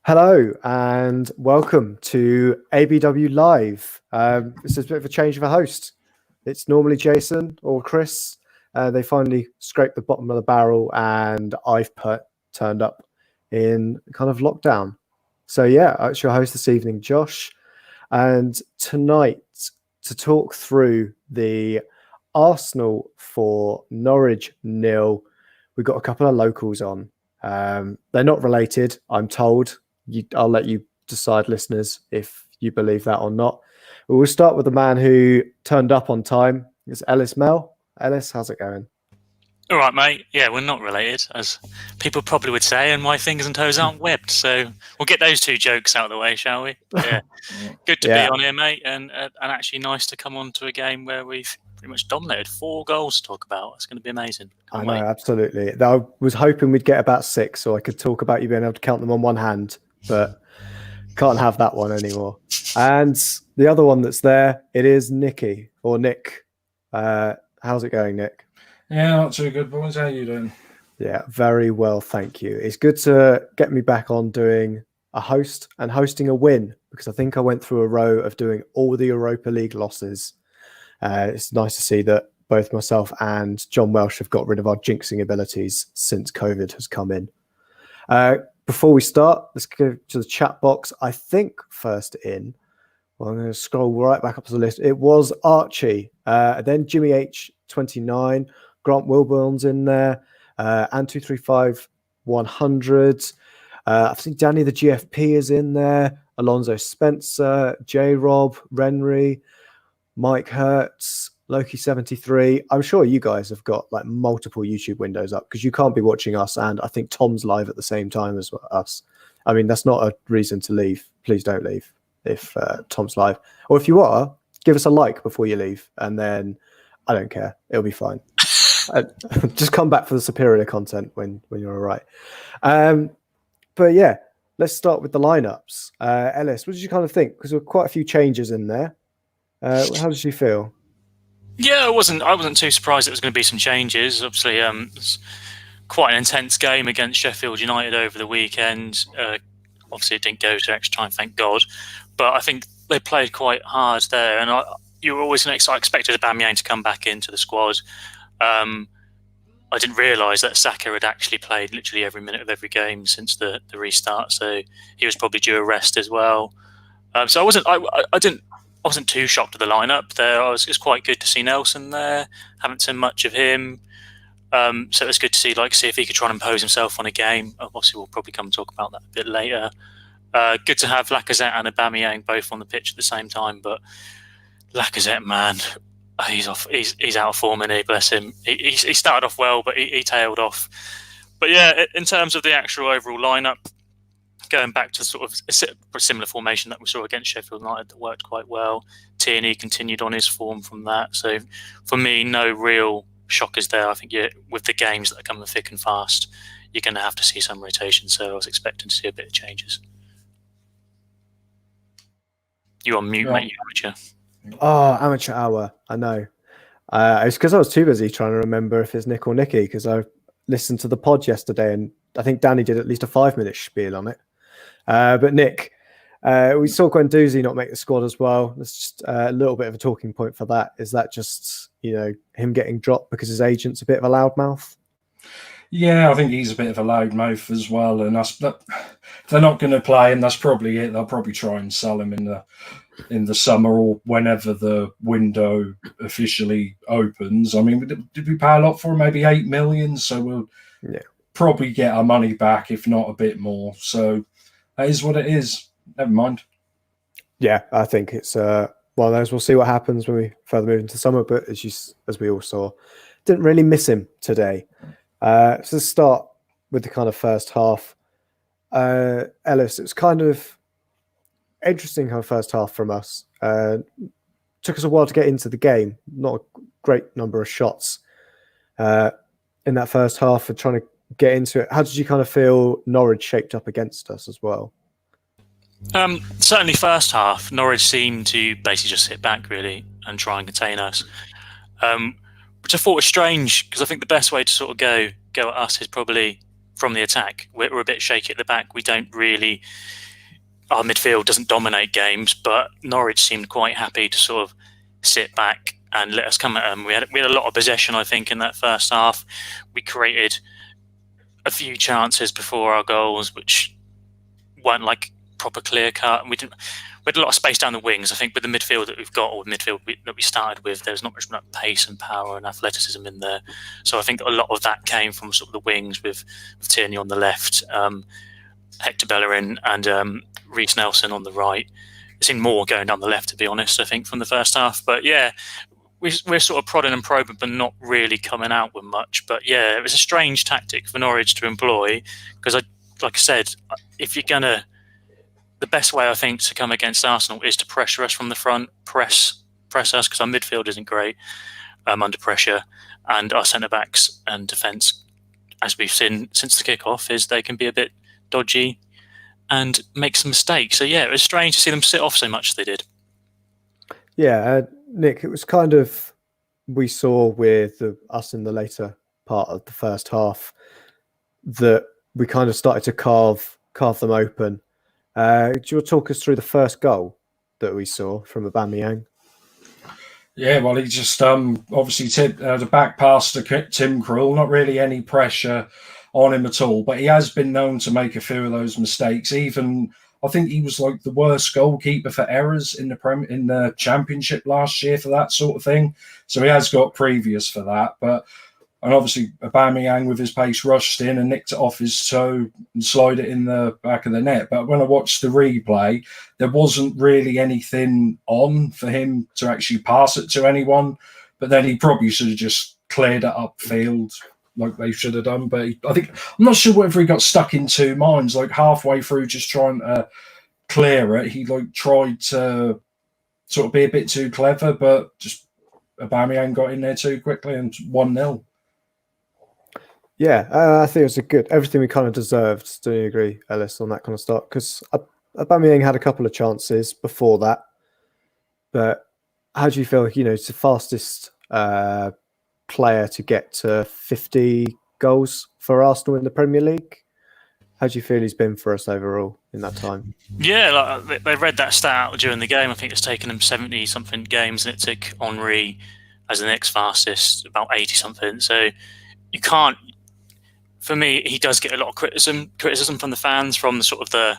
Hello and welcome to ABW Live. This is a bit of a change of a host. It's normally Jason or Chris. They finally scraped the bottom of the barrel and I've turned up in kind of lockdown. So yeah, it's your host this evening, Josh. And tonight to talk through the Arsenal for Norwich 0, we've got a couple of locals on. They're not related, I'm told. I'll let you decide, listeners, if you believe that or not. But we'll start with the man who turned up on time. It's Ellis Mel. Ellis, how's it going? All right, mate. Yeah, we're not related, as people probably would say, and my fingers and toes aren't webbed. So we'll get those two jokes out of the way, shall we? Yeah. Good to be on here, mate, and actually nice to come on to a game where we've pretty much dominated. 4 goals to talk about. It's going to be amazing. Can't wait. Absolutely. I was hoping we'd get about 6 so I could talk about you being able to count them on one hand, but can't have that one anymore. And the other one that's there, it is Nicky, or Nick. How's it going, Nick? Yeah, not too good, boys. How are you doing? Yeah, very well, thank you. It's good to get me back on doing a host and hosting a win, because I think I went through a row of doing all the Europa League losses. It's nice to see that both myself and John Welsh have got rid of our jinxing abilities since COVID has come in. Before we start, let's go to the chat box. I think first in, well, I'm going to scroll right back up to the list. It was Archie, then Jimmy H29, Grant Wilburn's in there, and 235 100. I think Danny the GFP is in there, Alonso Spencer, J Rob, Renry, Mike Hertz, Loki 73. I'm sure you guys have got like multiple YouTube windows up because you can't be watching us, and I think Tom's live at the same time as us. I mean, that's not a reason to leave. Please don't leave if Tom's live, or if you are, give us a like before you leave, and then I don't care, it'll be fine. Just come back for the superior content when you're all right. But yeah, let's start with the lineups. Ellis, what did you kind of think? Because there were quite a few changes in there. How did you feel? Yeah, I wasn't too surprised it was going to be some changes. Obviously, it's quite an intense game against Sheffield United over the weekend. Obviously, it didn't go to extra time, thank God. But I think they played quite hard there, and you were always I expected Aubameyang to come back into the squad. I didn't realise that Saka had actually played literally every minute of every game since the restart, so he was probably due a rest as well. So I wasn't too shocked at the lineup there. It's quite good to see Nelson there. Haven't seen much of him, so it was good to see if he could try and impose himself on a game. Obviously, we'll probably come and talk about that a bit later. Good to have Lacazette and Aubameyang both on the pitch at the same time, but Lacazette, man, he's off. He's out of form, and bless him. He started off well, but he tailed off. But yeah, in terms of the actual overall lineup, going back to sort of a similar formation that we saw against Sheffield United that worked quite well. Tierney continued on his form from that. So for me, no real shockers there. I think with the games that are coming thick and fast, you're going to have to see some rotation. So I was expecting to see a bit of changes. You on mute, mate, you amateur. Oh, amateur hour. I know. It's because I was too busy trying to remember if it's Nick or Nicky, because I listened to the pod yesterday and I think Danny did at least a 5-minute spiel on it. But Nick, we saw Guendouzi not make the squad as well. That's just a little bit of a talking point for that. Is that just, him getting dropped because his agent's a bit of a loudmouth? Yeah, I think he's a bit of a loudmouth as well. And if they're not going to play him, that's probably it. They'll probably try and sell him in the summer or whenever the window officially opens. I mean, did we pay a lot for him? Maybe 8 million. So we'll probably get our money back, if not a bit more. So that is what it is. Never mind. Yeah, I think it's one of those. We'll see what happens when we further move into summer. But as we all saw, didn't really miss him today. So let's start with the kind of first half. Ellis, it was kind of interesting kind of first half from us. Took us a while to get into the game. Not a great number of shots in that first half for trying to get into it. How did you kind of feel Norwich shaped up against us as well? Certainly first half, Norwich seemed to basically just sit back really and try and contain us, which I thought was strange because I think the best way to sort of go at us is probably from the attack. We're a bit shaky at the back. We don't really. Our midfield doesn't dominate games, but Norwich seemed quite happy to sort of sit back and let us come at them. We had a lot of possession, I think, in that first half. We created a few chances before our goals, which weren't like proper clear cut. We had a lot of space down the wings. I think with the midfield that we've got, or midfield that we started with, there's not much pace and power and athleticism in there. So I think a lot of that came from sort of the wings with Tierney on the left, Hector Bellerin and Reece Nelson on the right. I've seen more going down the left, to be honest, I think, from the first half. But yeah, we're sort of prodding and probing, but not really coming out with much. But yeah, it was a strange tactic for Norwich to employ because, like I said, if you're going to... The best way, I think, to come against Arsenal is to pressure us from the front, press us, because our midfield isn't great under pressure, and our centre-backs and defence, as we've seen since the kick-off, is they can be a bit dodgy and make some mistakes. So yeah, it was strange to see them sit off so much as they did. Yeah, Nick, it was kind of, we saw with us in the later part of the first half that we kind of started to carve them open. Do you want to talk us through the first goal that we saw from Aubameyang? Yeah, well, he just obviously tipped the back pass to Tim Krul. Not really any pressure on him at all, but he has been known to make a few of those mistakes. Even I think he was like the worst goalkeeper for errors in the Championship last year for that sort of thing. So he has got previous for that, and obviously Aubameyang with his pace rushed in and nicked it off his toe and slid it in the back of the net. But when I watched the replay, there wasn't really anything on for him to actually pass it to anyone. But then he probably should have just cleared it upfield like they should have done. But I'm not sure whether he got stuck in two minds. Like halfway through just trying to clear it, he like tried to sort of be a bit too clever, but just Aubameyang got in there too quickly and 1-0. Yeah, I think it was everything we kind of deserved. Do you agree, Ellis, on that kind of start? Because Aubameyang had a couple of chances before that. But how do you feel? It's the fastest player to get to 50 goals for Arsenal in the Premier League. How do you feel he's been for us overall in that time? Yeah, they read that stat out during the game. I think it's taken them 70-something games, and it took Henry as the next fastest about 80-something. So you can't... For me, he does get a lot of criticism from the fans, from the sort of the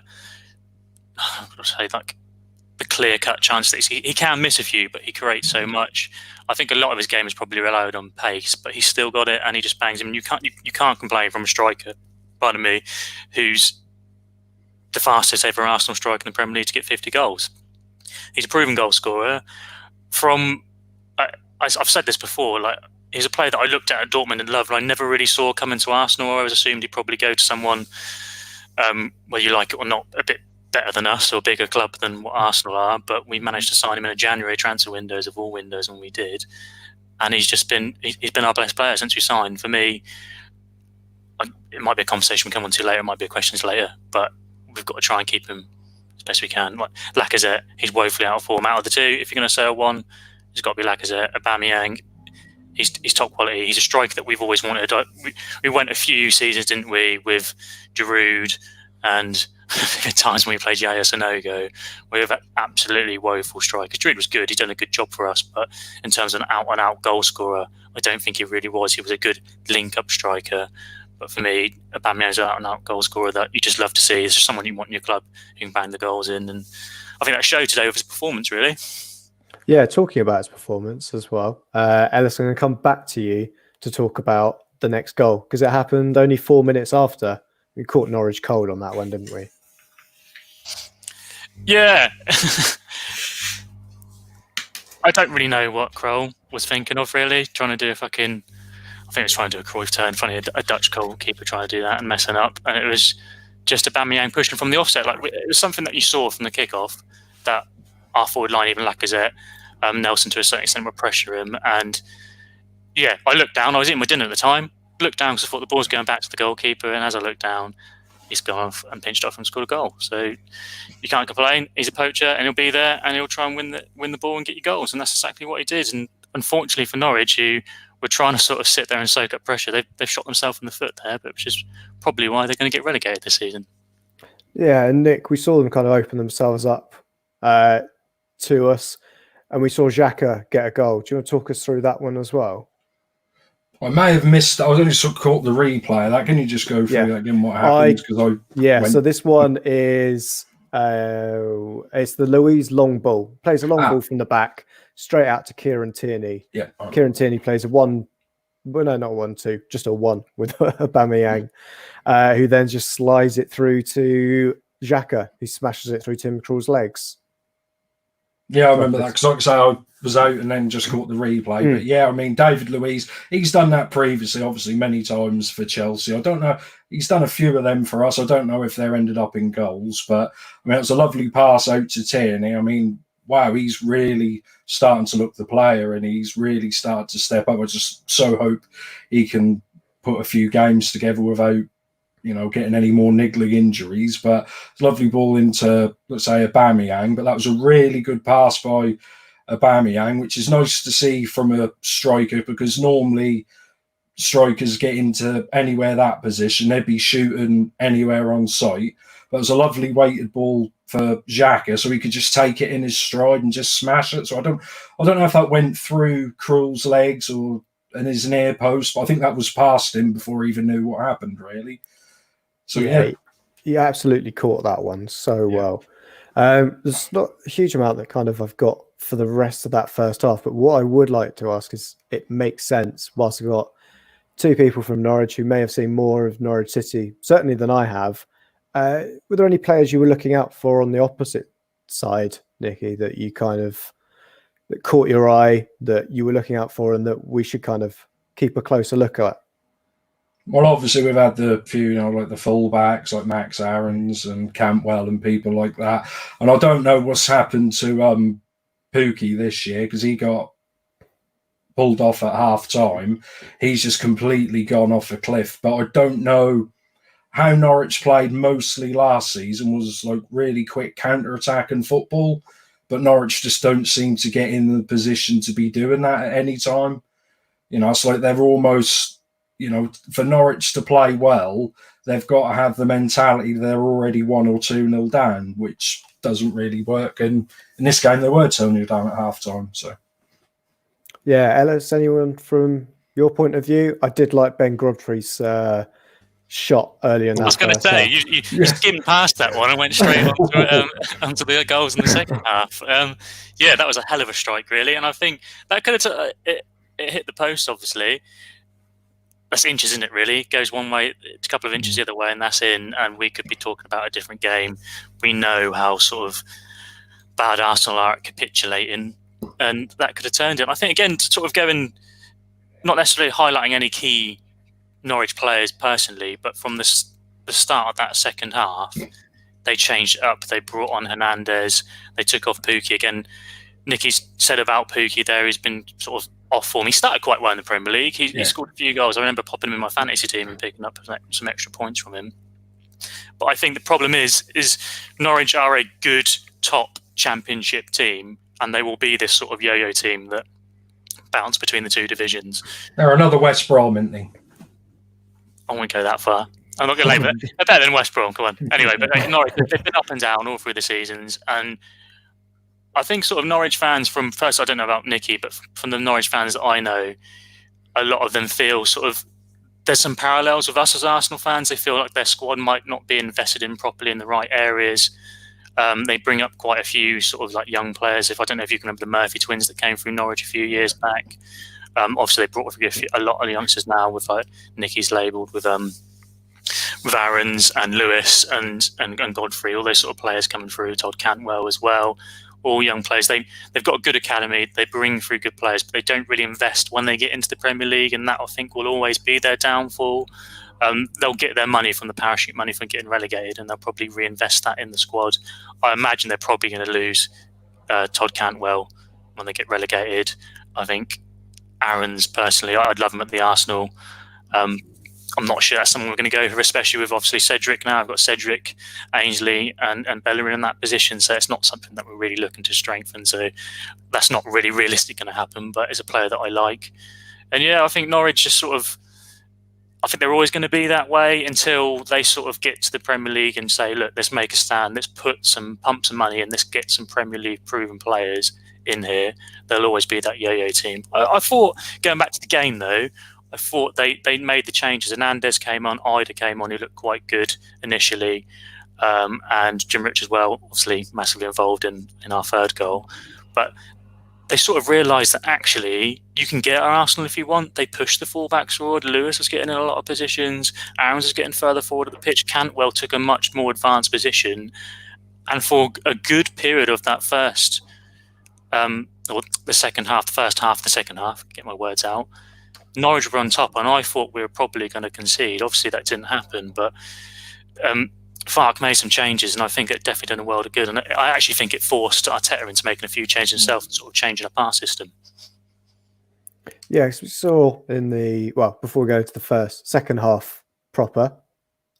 clear-cut chances. He can miss a few, but he creates so much. I think a lot of his game is probably relied on pace, but he's still got it, and he just bangs him. You can't complain from a striker, pardon me, who's the fastest ever Arsenal striker in the Premier League to get 50 goals. He's a proven goal scorer. I've said this before, he's a player that I looked at Dortmund and loved, and I never really saw come into Arsenal. I always assumed he'd probably go to someone, whether you like it or not, a bit better than us or a bigger club than what Arsenal are. But we managed to sign him in a January transfer windows of all windows, and we did. And he's been our best player since we signed. For me, it might be a conversation we come on to later. It might be a questions later, but we've got to try and keep him as best we can. Lacazette, he's woefully out of form. Out of the two, if you're going to say a one, it's got to be Lacazette. Aubameyang, he's top quality. He's a striker that we've always wanted. We went a few seasons, didn't we, with Giroud and at times when we played Yaya Sanogo, we have absolutely woeful strikers. Giroud was good. He's done a good job for us, but in terms of an out-and-out goal scorer, I don't think he really was. He was a good link-up striker. But for me, Aubameyang's an out-and-out goal scorer that you just love to see. It's just someone you want in your club who can bang the goals in. And I think that showed today with his performance, really. Yeah, talking about his performance as well. Ellis, I'm going to come back to you to talk about the next goal, because it happened only 4 minutes after. We caught Norwich cold on that one, didn't we? Yeah. I don't really know what Krul was thinking of, really. Trying to do I think he was trying to do a Cruyff turn. Funny, a Dutch goalkeeper trying to do that and messing up. And it was just Aubameyang pushing from the offset. It was something that you saw from the kickoff, that our forward line, even Lacazette, Nelson to a certain extent, would pressure him. And yeah, I looked down. I was eating my dinner at the time. Looked down because I thought the ball was going back to the goalkeeper. And as I looked down, he's gone off and pinched off and scored a goal. So you can't complain. He's a poacher, and he'll be there, and he'll try and win the ball and get you goals. And that's exactly what he did. And unfortunately for Norwich, who were trying to sort of sit there and soak up pressure. They've shot themselves in the foot there, but which is probably why they're going to get relegated this season. Yeah, and Nick, we saw them kind of open themselves up to us, and we saw Xhaka get a goal. Do you want to talk us through that one as well? I may have missed. I was only sort of caught the replay. That can you just go through that again? What happened? So this one is it's the Luiz long ball. Plays a long ball from the back straight out to Kieran Tierney. Yeah, Kieran Tierney plays a 1. Well, no, not 1-2, just a 1 with Aubameyang, who then just slides it through to Xhaka, who smashes it through Tim Krul's legs. Yeah, I remember that because, like I say, I was out and then just caught the replay. But yeah, I mean, David Luiz, he's done that previously, obviously, many times for Chelsea. I don't know. He's done a few of them for us. I don't know if they're ended up in goals, but I mean, it was a lovely pass out to Tierney. I mean, wow, he's really starting to look the player and he's really started to step up. I just so hope he can put a few games together without, getting any more niggling injuries. But it's a lovely ball into, let's say, Aubameyang. But that was a really good pass by Aubameyang, which is nice to see from a striker because normally strikers get into anywhere that position. They'd be shooting anywhere on site. But it was a lovely weighted ball for Xhaka, so he could just take it in his stride and just smash it. So I don't know if that went through Krul's legs or in his near post, but I think that was past him before he even knew what happened, really. So yeah, he absolutely caught that one so well. There's not a huge amount that kind of I've got for the rest of that first half, but what I would like to ask is, it makes sense whilst I've got two people from Norwich who may have seen more of Norwich City, certainly than I have. Were there any players you were looking out for on the opposite side, Nicky, that you that caught your eye, that you were looking out for and that we should kind of keep a closer look at? Well, obviously we've had the few, like the fullbacks, like Max Aarons and Cantwell and people like that. And I don't know what's happened to Pookie this year because he got pulled off at half time. He's just completely gone off a cliff. But I don't know how Norwich played mostly last season was like really quick counter-attacking football. But Norwich just don't seem to get in the position to be doing that at any time. It's like they're almost... for Norwich to play well, they've got to have the mentality they're already 1 or 2-0 down, which doesn't really work. And in this game, they were 2-0 down at half-time. So, yeah, Ellis, anyone from your point of view? I did like Ben Godfrey's shot earlier in that. I was going to say, you skimmed past that one and went straight onto the goals in the second half. Yeah, that was a hell of a strike, really. And I think that could have it hit the post, obviously. That's inches, isn't it, really? It goes one way, it's a couple of inches the other way, and that's in, and we could be talking about a different game. We know how sort of bad Arsenal are at capitulating, and that could have turned it. I think, again, to sort of going, not necessarily highlighting any key Norwich players personally, but from the start of that second half, they changed it up. They brought on Hernandez. They took off Pookie. Again, Nicky's said about Pookie there, he's been sort of off form. He started quite well in the Premier League. He scored a few goals. I remember popping him in my fantasy team and picking up some extra points from him. But I think the problem is Norwich are a good top championship team, and they will be this sort of yo-yo team that bounce between the two divisions. They're another West Brom, aren't they? I won't go that far. I'm not going to label it. They're better than West Brom. Come on. Anyway, but Norwich, they've been up and down all through the seasons, and I think sort of Norwich fans from first, I don't know about Nicky, but from the Norwich fans that I know, a lot of them feel sort of there's some parallels with us as Arsenal fans. They feel like their squad might not be invested in properly in the right areas. They bring up quite a few sort of like young players. I don't know if you can remember the Murphy twins that came through Norwich a few years back. Obviously, they brought a lot of youngsters now with like Nicky's labelled with Aarons and Lewis and Godfrey, all those sort of players coming through. Todd Cantwell as well. All young players. They've got a good academy. They bring through good players, but they don't really invest when they get into the Premier League, and that I think will always be their downfall. They'll get their money from the parachute money from getting relegated, and they'll probably reinvest that in the squad. I imagine they're probably going to lose Todd Cantwell when they get relegated. I think Aarons, personally, I'd love him at the Arsenal. I'm not sure that's someone we're going to go for, especially with obviously Cedric now. I've got Cedric, Ainsley and Bellerin in that position, so it's not something that we're really looking to strengthen. So that's not really realistic going to happen, but as a player that I like. And yeah, I think Norwich just I think they're always going to be that way until they sort of get to the Premier League and say, look, let's make a stand, let's pump some money in, let's get some Premier League proven players in here. They'll always be that yo-yo team. I thought, going back to the game though, I thought they made the changes. Hernandez came on, Ida came on, who looked quite good initially. And Jim Rich as well, obviously massively involved in our third goal. But they sort of realised that actually you can get Arsenal if you want. They pushed the fullbacks forward. Lewis was getting in a lot of positions. Aarons was getting further forward at the pitch. Cantwell took a much more advanced position. And for a good period of that first, or the second half, the first half, the second half, get my words out, Norwich were on top, and I thought we were probably going to concede. Obviously, that didn't happen, but Farke made some changes, and I think it definitely done a world of good. And I actually think it forced Arteta into making a few changes himself and sort of changing up our system. Yeah, because we saw before we go to the second half proper,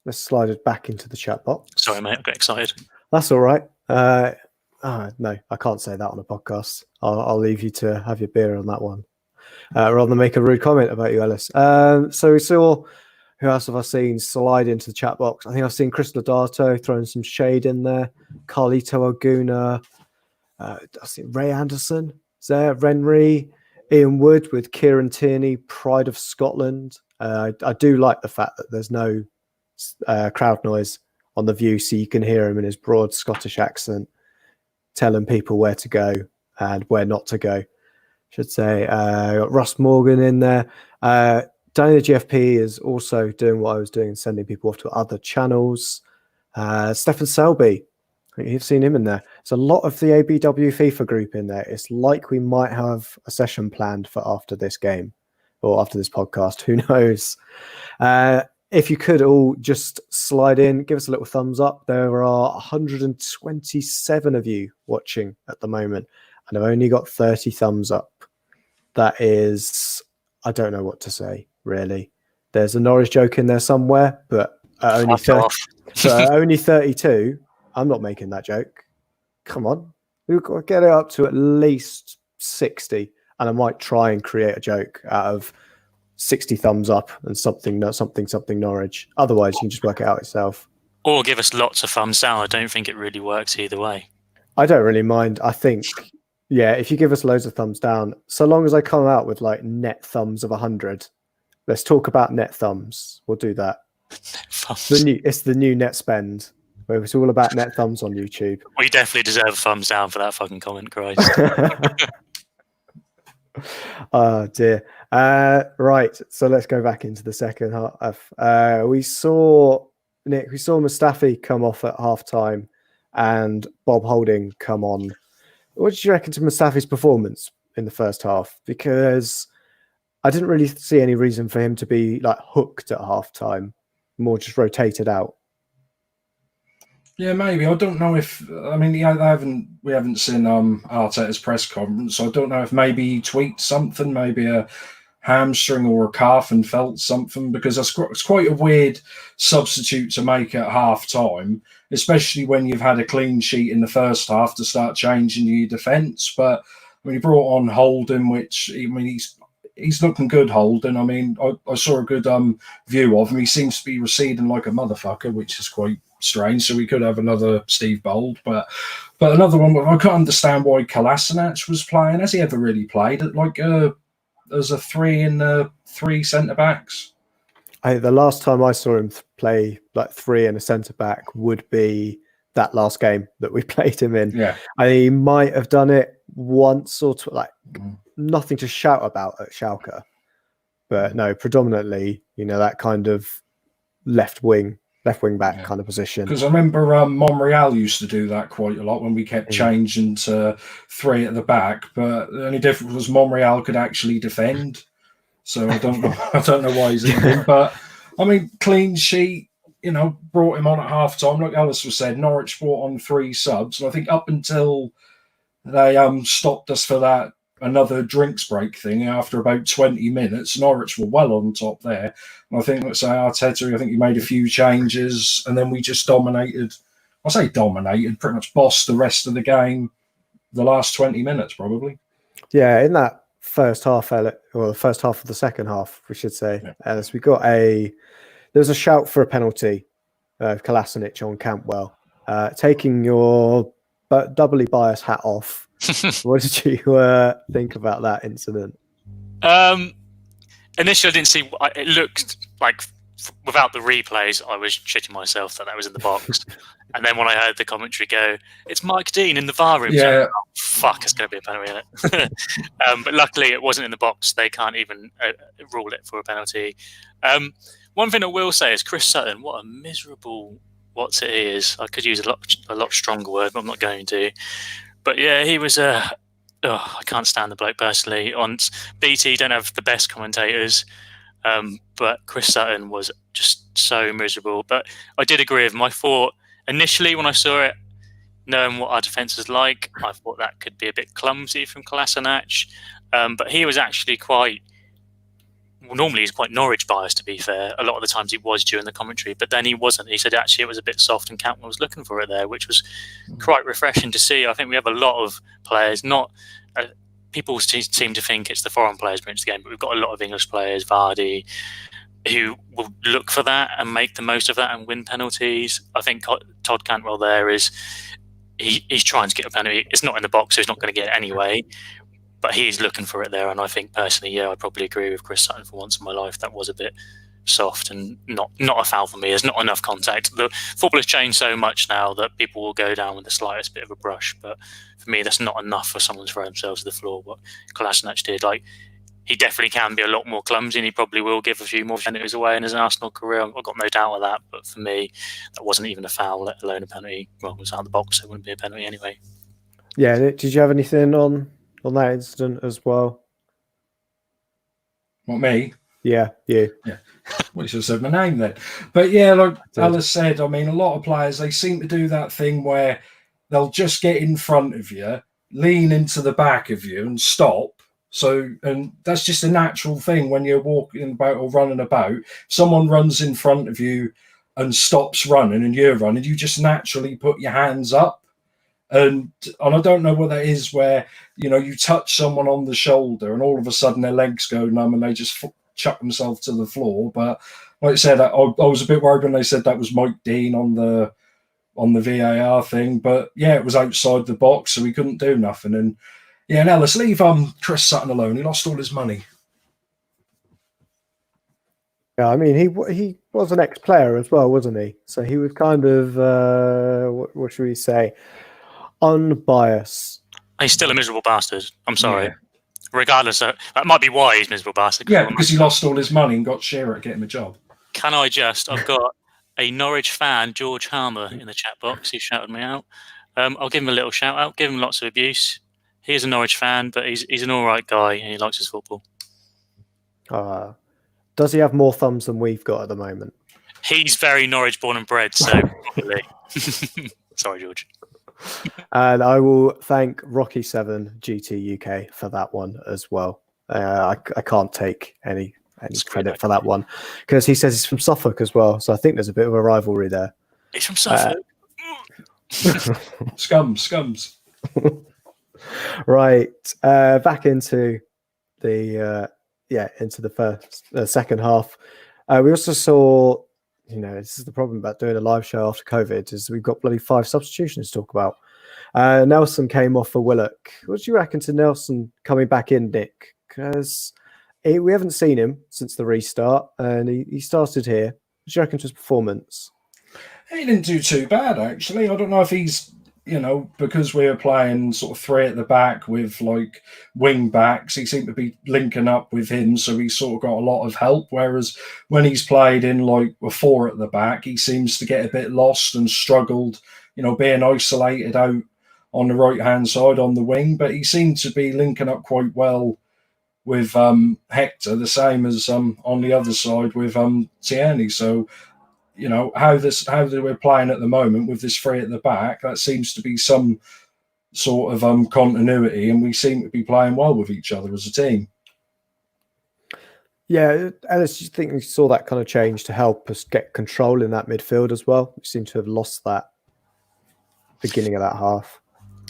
let's slide it back into the chat box. Sorry, mate, I got excited. That's all right. No, I can't say that on a podcast. I'll leave you to have your beer on that one, rather than make a rude comment about you, Ellis. So we saw, who else have I seen slide into the chat box? I think I've seen Chris Lodato throwing some shade in there. Carlito Oguna. I see Ray Anderson is there. Renry. Ian Wood with Kieran Tierney, Pride of Scotland. I do like the fact that there's no crowd noise on the view, so you can hear him in his broad Scottish accent telling people where to go and where not to go. Should say. Got Russ Morgan in there. Danny the GFP is also doing what I was doing and sending people off to other channels. Stefan Selby, you've seen him in there. There's a lot of the ABW FIFA group in there. It's like we might have a session planned for after this game or after this podcast. Who knows? If you could all just slide in, give us a little thumbs up. There are 127 of you watching at the moment, and I've only got 30 thumbs up. That is, I don't know what to say, really. There's a Norwich joke in there somewhere, but only 32. I'm not making that joke. Come on. We've got to get it up to at least 60, and I might try and create a joke out of 60 thumbs up and something Norwich. Otherwise, you can just work it out yourself. Or give us lots of thumbs down. I don't think it really works either way. I don't really mind. I think, yeah, if you give us loads of thumbs down, so long as I come out with like net thumbs of 100, let's talk about net thumbs. We'll do that. It's the new net spend. Where it's all about net thumbs on YouTube. We definitely deserve a thumbs down for that fucking comment, Christ. Oh dear. Right, so let's go back into the second half. We saw Mustafi come off at halftime and Bob Holding come on. What did you reckon to Mustafi's performance in the first half? Because I didn't really see any reason for him to be like hooked at halftime, more just rotated out. Yeah, maybe. I don't know if. I mean, we haven't seen Arteta's press conference, so I don't know if maybe he tweaked something, maybe a hamstring or a calf and felt something, because it's quite a weird substitute to make at half time, especially when you've had a clean sheet in the first half to start changing your defence. But I mean, he brought on Holden, which he's looking good, Holden. I mean, I saw a good view of him. He seems to be receding like a motherfucker, which is quite strange. So we could have another Steve Bold, but another one. I can't understand why Kolasinac was playing. Has he ever really played at like as a three in the three centre backs? The last time I saw him play like three and a centre back would be that last game that we played him in. Yeah, he might have done it once or twice, like nothing to shout about at Schalke, but no, predominantly, that kind of left wing back kind of position. Because I remember Monreal used to do that quite a lot when we kept changing to three at the back. But the only difference was Monreal could actually defend. So I don't know why he's in him. But I mean, clean sheet. Brought him on at half time. Like Ellis was said, Norwich brought on 3 subs, and I think up until they stopped us for that another drinks break thing after about 20 minutes, Norwich were well on top there. And I think, let's say Arteta, I think he made a few changes, and then we just dominated. I say dominated, pretty much bossed the rest of the game, the last 20 minutes probably. Yeah, in that first half, or the first half of the second half, we should say. Yeah. Ellis, there was a shout for a penalty of Kolasinac on Campbell. Taking your doubly biased hat off, what did you think about that incident? Initially, I didn't see. It looked like without the replays, I was shitting myself that was in the box. And then when I heard the commentary go, it's Mike Dean in the VAR room. Yeah. So, oh, fuck, it's going to be a penalty in it. But luckily, it wasn't in the box. They can't even rule it for a penalty. One thing I will say is Chris Sutton, what a miserable what's it is. I could use a lot stronger word, but I'm not going to. But yeah, he was I can't stand the bloke personally. On BT, don't have the best commentators. But Chris Sutton was just so miserable. But I did agree with him. I thought initially when I saw it, knowing what our defence is like, I thought that could be a bit clumsy from Kolasinac. But he was actually normally he's quite Norwich biased, to be fair. A lot of the times he was during the commentary, but then he wasn't. He said actually it was a bit soft and Campbell was looking for it there, which was quite refreshing to see. I think we have a lot of players, people seem to think it's the foreign players bring to the game, but we've got a lot of English players, Vardy, who will look for that and make the most of that and win penalties. I think Todd Cantwell there he's trying to get a penalty. It's not in the box, so he's not going to get it anyway. But he's looking for it there, and I think personally, I probably agree with Chris Sutton for once in my life. That was a bit soft and not a foul for me. There's not enough contact. The football has changed so much now that people will go down with the slightest bit of a brush. But for me, that's not enough for someone to throw themselves to the floor. What Kolasinac did, he definitely can be a lot more clumsy, and he probably will give a few more penalties away in his Arsenal career. I've got no doubt of that. But for me, that wasn't even a foul, let alone a penalty. Well, it was out of the box, so it wouldn't be a penalty anyway. Yeah, did you have anything on that incident as well? What, me? Yeah, you. Yeah. Well, you should have said my name then. But yeah, like Ellis said, I mean, a lot of players, they seem to do that thing where they'll just get in front of you, lean into the back of you and stop. And that's just a natural thing when you're walking about or running about. Someone runs in front of you and stops running and you're running, you just naturally put your hands up. And I don't know what that is where, you touch someone on the shoulder and all of a sudden their legs go numb and they just chuck themselves to the floor. But like I said, I was a bit worried when they said that was Mike Dean on the VAR thing. But yeah, it was outside the box, so he couldn't do nothing. And yeah, and Ellis, leave Chris Sutton alone. He lost all his money. Yeah, I mean, he was an ex-player as well, wasn't he? So he was kind of, what should we say, unbiased. He's still a miserable bastard. I'm sorry. Yeah. Regardless, that might be why he's a miserable bastard. Yeah, because he lost all his money and got Shearer to get him a job. I've got a Norwich fan, George Harmer, in the chat box. He shouted me out. I'll give him a little shout out, give him lots of abuse. He is a Norwich fan, but he's an all right guy and he likes his football. Does he have more thumbs than we've got at the moment? He's very Norwich born and bred, so probably. Sorry, George. And I will thank Rocky7 GT UK for that one as well. I can't take any credit for that one because he says he's from Suffolk as well. So I think there's a bit of a rivalry there. He's from Suffolk. Scums. Right. Back into the second half. We also saw, this is the problem about doing a live show after COVID, is we've got bloody 5 substitutions to talk about. Nelson came off for Willock. What do you reckon to Nelson coming back in, Nick? Because we haven't seen him since the restart, and he started here. What do you reckon to his performance? He didn't do too bad, actually. I don't know if he's, because we were playing sort of 3 at the back with like wing backs, he seemed to be linking up with him, so he sort of got a lot of help. Whereas when he's played in like a 4 at the back, he seems to get a bit lost and struggled, being isolated out on the right hand side on the wing. But he seemed to be linking up quite well with Hector, the same as on the other side with Tierney. So how we're playing at the moment with this 3 at the back, that seems to be some sort of continuity, and we seem to be playing well with each other as a team. Yeah, Ellis, do you think we saw that kind of change to help us get control in that midfield as well? We seem to have lost that beginning of that half.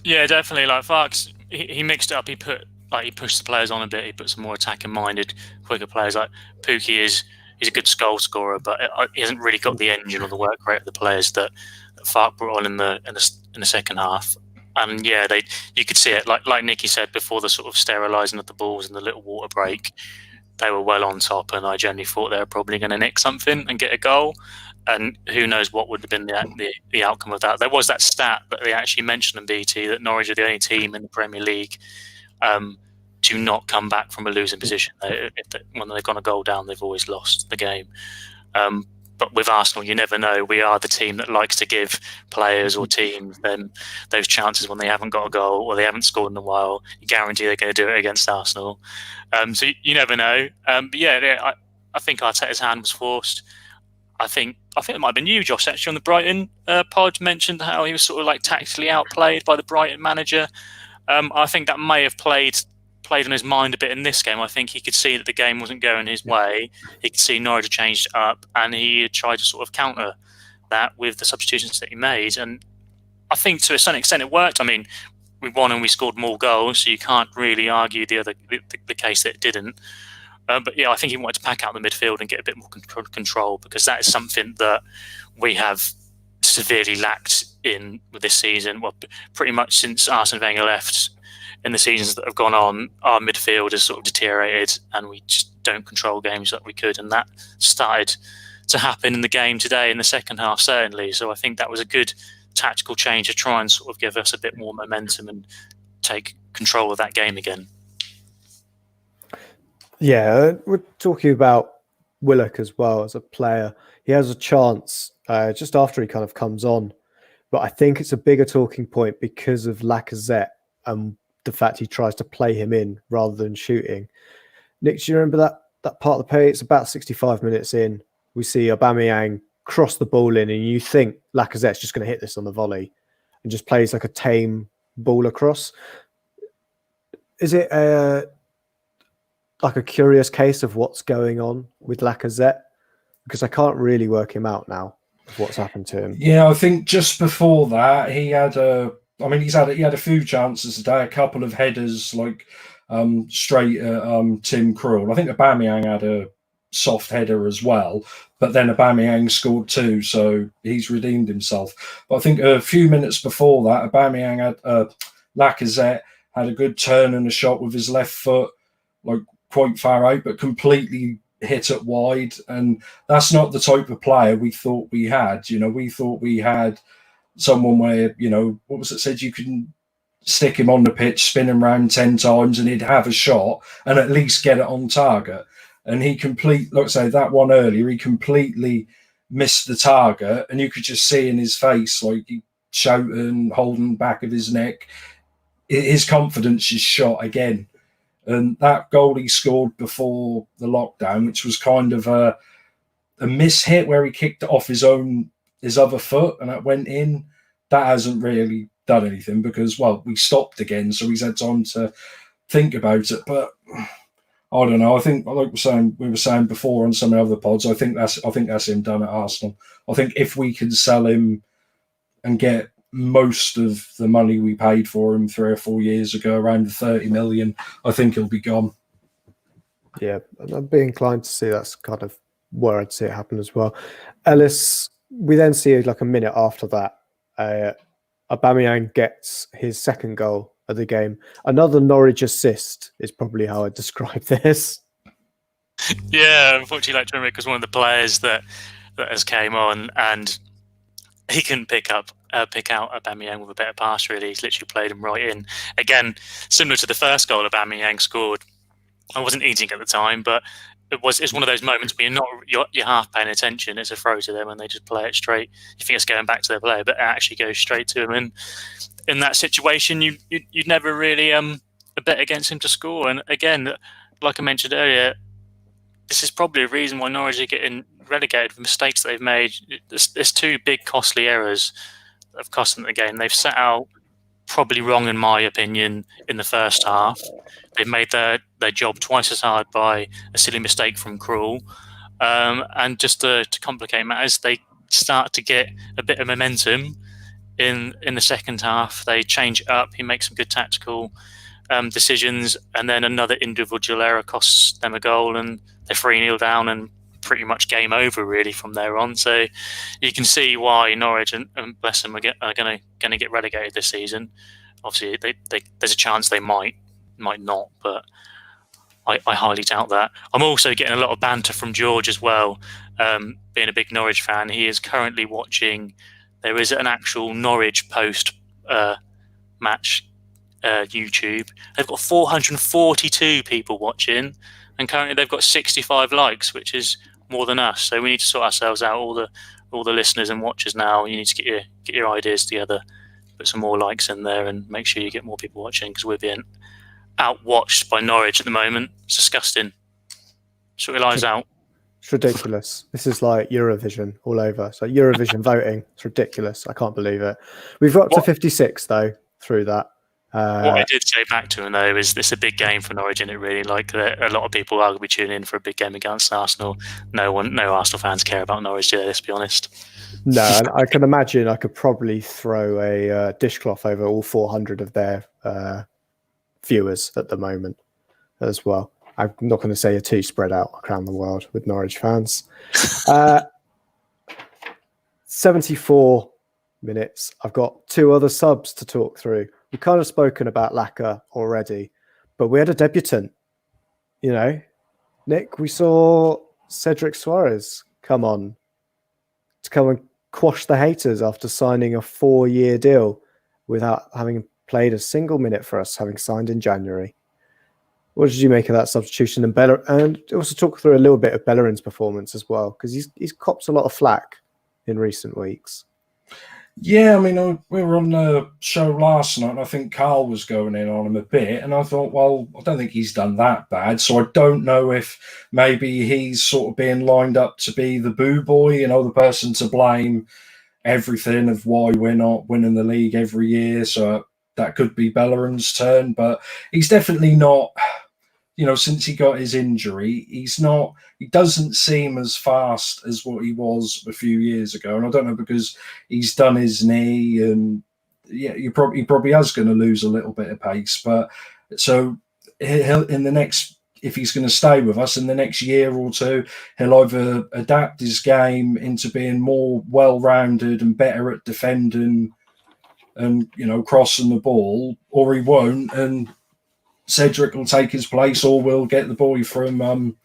Yeah, definitely. Like Farks, he mixed it up. He put he pushed the players on a bit. He put some more attacking-minded, quicker players. Like Pukki he's a good goal scorer, but he hasn't really got the engine or the work rate of the players that Farke brought on in the second half. And yeah, you could see it. Like Nicky said before, the sort of sterilising of the balls and the little water break, they were well on top, and I generally thought they were probably going to nick something and get a goal. And who knows what would have been the outcome of that. There was that stat that they actually mentioned in BT that Norwich are the only team in the Premier League to not come back from a losing position. When they've gone a goal down, they've always lost the game. But with Arsenal, you never know. We are the team that likes to give players or teams them those chances when they haven't got a goal or they haven't scored in a while. You guarantee they're going to do it against Arsenal. So you never know. But yeah, I think Arteta's hand was forced. I think it might have been you, Josh, actually, on the Brighton pod, mentioned how he was sort of like tactically outplayed by the Brighton manager. I think that may have played on his mind a bit in this game. I think he could see that the game wasn't going his way. He could see Norwich had changed up, and he tried to sort of counter that with the substitutions that he made. And I think to a certain extent it worked. I mean, we won and we scored more goals, so you can't really argue the case that it didn't. But yeah, I think he wanted to pack out the midfield and get a bit more control, because that is something that we have severely lacked in with this season. Well, pretty much since Arsene Wenger left, in the seasons that have gone on, our midfield has sort of deteriorated, and we just don't control games like we could. And that started to happen in the game today in the second half, certainly. So I think that was a good tactical change to try and sort of give us a bit more momentum and take control of that game again. Yeah, we're talking about Willock as well as a player. He has a chance just after he kind of comes on, but I think it's a bigger talking point because of Lacazette and the fact he tries to play him in rather than shooting. Nick, do you remember that part of the play? It's about 65 minutes in. We see Aubameyang cross the ball in, and you think Lacazette's just going to hit this on the volley and just plays like a tame ball across. Is it like a curious case of what's going on with Lacazette? Because I can't really work him out now of what's happened to him. Yeah, I think just before that, he had he had a few chances today, a couple of headers like straight at Tim Krul. I think Aubameyang had a soft header as well, but then Aubameyang scored two, so he's redeemed himself. But I think a few minutes before that, Lacazette had a good turn and a shot with his left foot, like quite far out, but completely hit it wide. And that's not the type of player we thought we had. We thought we had someone where, what was it said? You can stick him on the pitch, spin him around 10 times, and he'd have a shot and at least get it on target. And like I say, that one earlier, he completely missed the target, and you could just see in his face, like he shouting, holding back of his neck, his confidence is shot again. And that goal he scored before the lockdown, which was kind of a miss-hit where he kicked it off his other foot and that went in, that hasn't really done anything because, well, we stopped again, so he's had time to think about it. But I don't know. I think, like we were saying before on some of the other pods, I think that's him done at Arsenal. I think if we can sell him and get most of the money we paid for him 3 or 4 years ago, around the 30 million, I think he'll be gone. Yeah, I'd be inclined to see that's kind of where I'd see it happen as well. Ellis, we then see like a minute after that, Aubameyang gets his second goal of the game. Another Norwich assist is probably how I'd describe this. Yeah, unfortunately, like Tierney was one of the players that has came on, and he couldn't pick out Aubameyang with a better pass. Really, he's literally played him right in. Again, similar to the first goal Aubameyang scored. I wasn't eating at the time, but it's one of those moments where you're half paying attention. It's a throw to them, and they just play it straight. You think it's going back to their player, but it actually goes straight to him. And in that situation, you'd never really bet against him to score. And again, like I mentioned earlier, this is probably a reason why Norwich are getting relegated for mistakes that they've made. There's two big costly errors that have cost them the game. They've set out probably wrong, in my opinion, in the first half. They've made their job twice as hard by a silly mistake from Krul. And just to complicate matters, they start to get a bit of momentum in the second half. They change it up. He makes some good tactical decisions, and then another individual error costs them a goal, and they're 3-0 down, and pretty much game over really from there on. So you can see why Norwich and bless them are going to get relegated this season. Obviously, there's a chance they might not, but I highly doubt that. I'm also getting a lot of banter from George as well, being a big Norwich fan. He is currently watching. There is an actual Norwich post match YouTube. They've got 442 people watching, and currently they've got 65 likes, which is more than us. So we need to sort ourselves out, all the listeners and watchers now. You need to get your ideas together, put some more likes in there, and make sure you get more people watching, because we're being outwatched by Norwich at the moment. It's disgusting. Sort your lives out. It's ridiculous. This is like Eurovision all over. It's like Eurovision voting. It's ridiculous. I can't believe it. We've got up to 56 though through that. What I did say back to him though is it's a big game for Norwich, and it really a lot of people are going to be tuning in for a big game against Arsenal. No Arsenal fans care about Norwich, do they? Let's be honest. No, and I can imagine I could probably throw a dishcloth over all 400 of their viewers at the moment as well. I'm not going to say you're too spread out around the world with Norwich fans. 74 minutes. I've got 2 other subs to talk through. We've kind of spoken about Lacazette already, but we had a debutant. You know, Nick, we saw Cedric Suarez come and quash the haters after signing a 4-year deal without having played a single minute for us, having signed in January. What did you make of that substitution? And also talk through a little bit of Bellerin's performance as well, because he's copped a lot of flack in recent weeks. Yeah, I mean, we were on the show last night, and I think Carl was going in on him a bit, and I thought, well, I don't think he's done that bad, so I don't know if maybe he's sort of being lined up to be the boo boy, the person to blame everything of why we're not winning the league every year, so that could be Bellerin's turn, but he's definitely not... since he got his injury, he doesn't seem as fast as what he was a few years ago. And I don't know, because he's done his knee, and he probably is going to lose a little bit of pace. But so he'll, if he's going to stay with us in the next year or two, he'll either adapt his game into being more well-rounded and better at defending and, crossing the ball, or he won't. And Cedric will take his place, or we'll get the boy from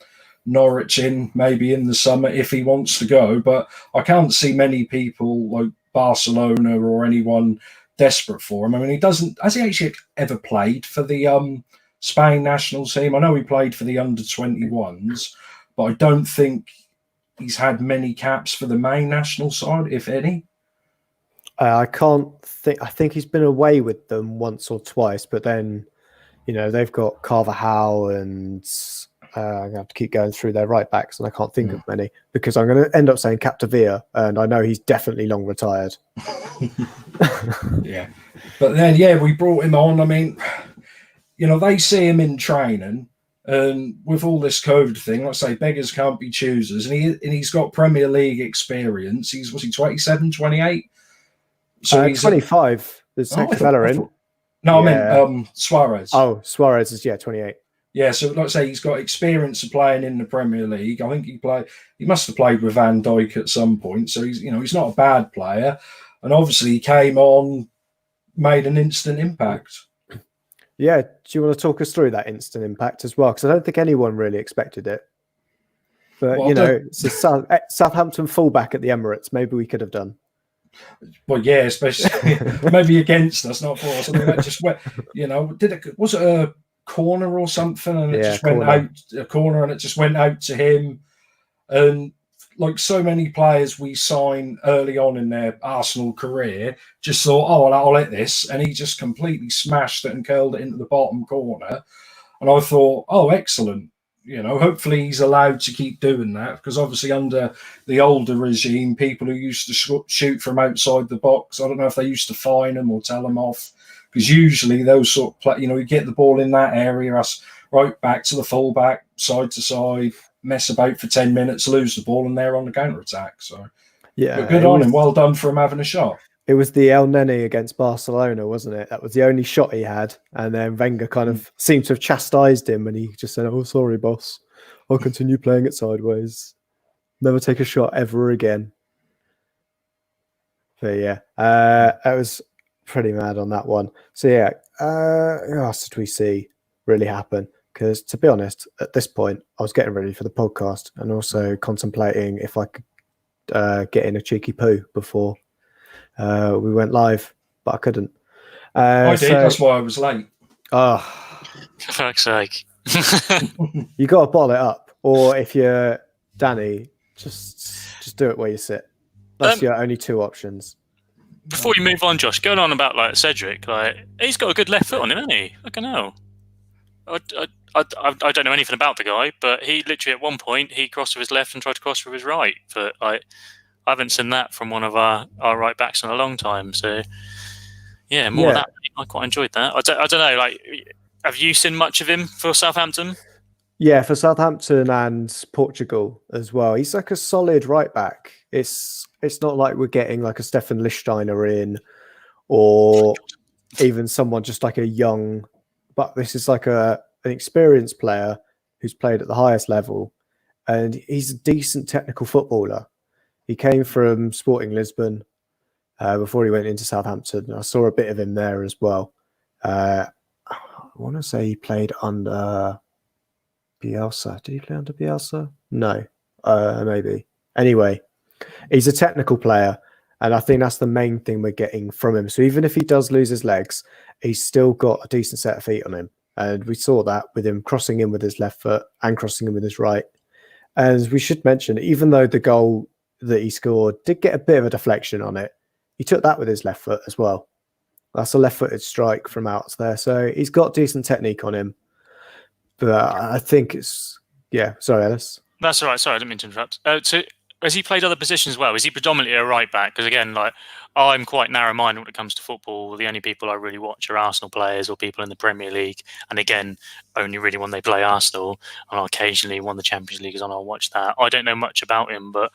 Norwich in maybe in the summer if he wants to go. But I can't see many people like Barcelona or anyone desperate for him. I mean, has he actually ever played for the Spain national team? I know he played for the under-21s, but I don't think he's had many caps for the main national side, if any. I think he's been away with them once or twice, but then... they've got Carvajal, and I'm going to have to keep going through their right backs, and I can't think of many, because I'm going to end up saying Capdevila, and I know he's definitely long retired. Yeah. But then, we brought him on. I mean, they see him in training, and with all this COVID thing, like I say, beggars can't be choosers, and he's got Premier League experience. Was he 27, 28? So he's 25. There's Bellerin. No, yeah. I meant Suarez. Oh, Suarez is 28. Yeah, so like I say, he's got experience of playing in the Premier League. I think he must have played with Van Dijk at some point. So he's not a bad player, and obviously he came on, made an instant impact. Yeah, do you want to talk us through that instant impact as well? Because I don't think anyone really expected it. But it's a Southampton fullback at the Emirates. Maybe we could have done. Well, yeah, especially maybe against us, not for us. I mean, that just went, was it a corner or something? And it just went out a corner, and it just went out to him. And like so many players we sign early on in their Arsenal career, just thought, I'll hit this, and he just completely smashed it and curled it into the bottom corner. And I thought, excellent. Hopefully he's allowed to keep doing that, because obviously under the older regime, people who used to shoot from outside the box, I don't know if they used to fine them or tell them off, because usually those sort of play, you get the ball in that area, us right back to the fullback, side to side, mess about for 10 minutes, lose the ball, and they're on the counter attack. So, yeah, but good on him. Well done for him having a shot. It was the El Nene against Barcelona, wasn't it? That was the only shot he had. And then Wenger kind of seemed to have chastised him and he just said, "Oh, sorry, boss. I'll continue playing it sideways. Never take a shot ever again." But yeah, I was pretty mad on that one. So yeah, what else did we see really happen? Because to be honest, at this point, I was getting ready for the podcast and also contemplating if I could get in a cheeky poo before we went live, but I couldn't. I did. That's why I was late. Oh, For fuck's sake. you got to bottle it up, or if you're Danny, just do it where you sit. That's your only two options. Before you move on, Josh, going on about like Cedric, like he's got a good left foot on him, hasn't he? Fucking hell. I don't know anything about the guy, but he literally at one point he crossed with his left and tried to cross with his right. But I haven't seen that from one of our right backs in a long time. So yeah, more of that. I quite enjoyed that. I don't know. Like, have you seen much of him for Southampton? Yeah, for Southampton and Portugal as well. He's like a solid right back. It's not like we're getting like a Stefan Lichtsteiner in, or even someone just like a young. But this is like an experienced player who's played at the highest level, and he's a decent technical footballer. He came from Sporting Lisbon before he went into Southampton. I saw a bit of him there as well. I want to say he played under Bielsa. Did he play under Bielsa? No, maybe. Anyway, he's a technical player, and I think that's the main thing we're getting from him. So even if he does lose his legs, he's still got a decent set of feet on him. And we saw that with him crossing in with his left foot and crossing in with his right. And we should mention, even though the goal that he scored did get a bit of a deflection on it, he took that with his left foot as well. That's a left-footed strike from out there. So he's got decent technique on him. But I think it's... Yeah, sorry, Ellis. That's all right. Sorry, I didn't mean to interrupt. So has he played other positions as well? Is he predominantly a right back? Because again, like I'm quite narrow-minded when it comes to football. The only people I really watch are Arsenal players or people in the Premier League. And again, only really when they play Arsenal. And occasionally when the Champions League is on, I'll watch that. I don't know much about him, but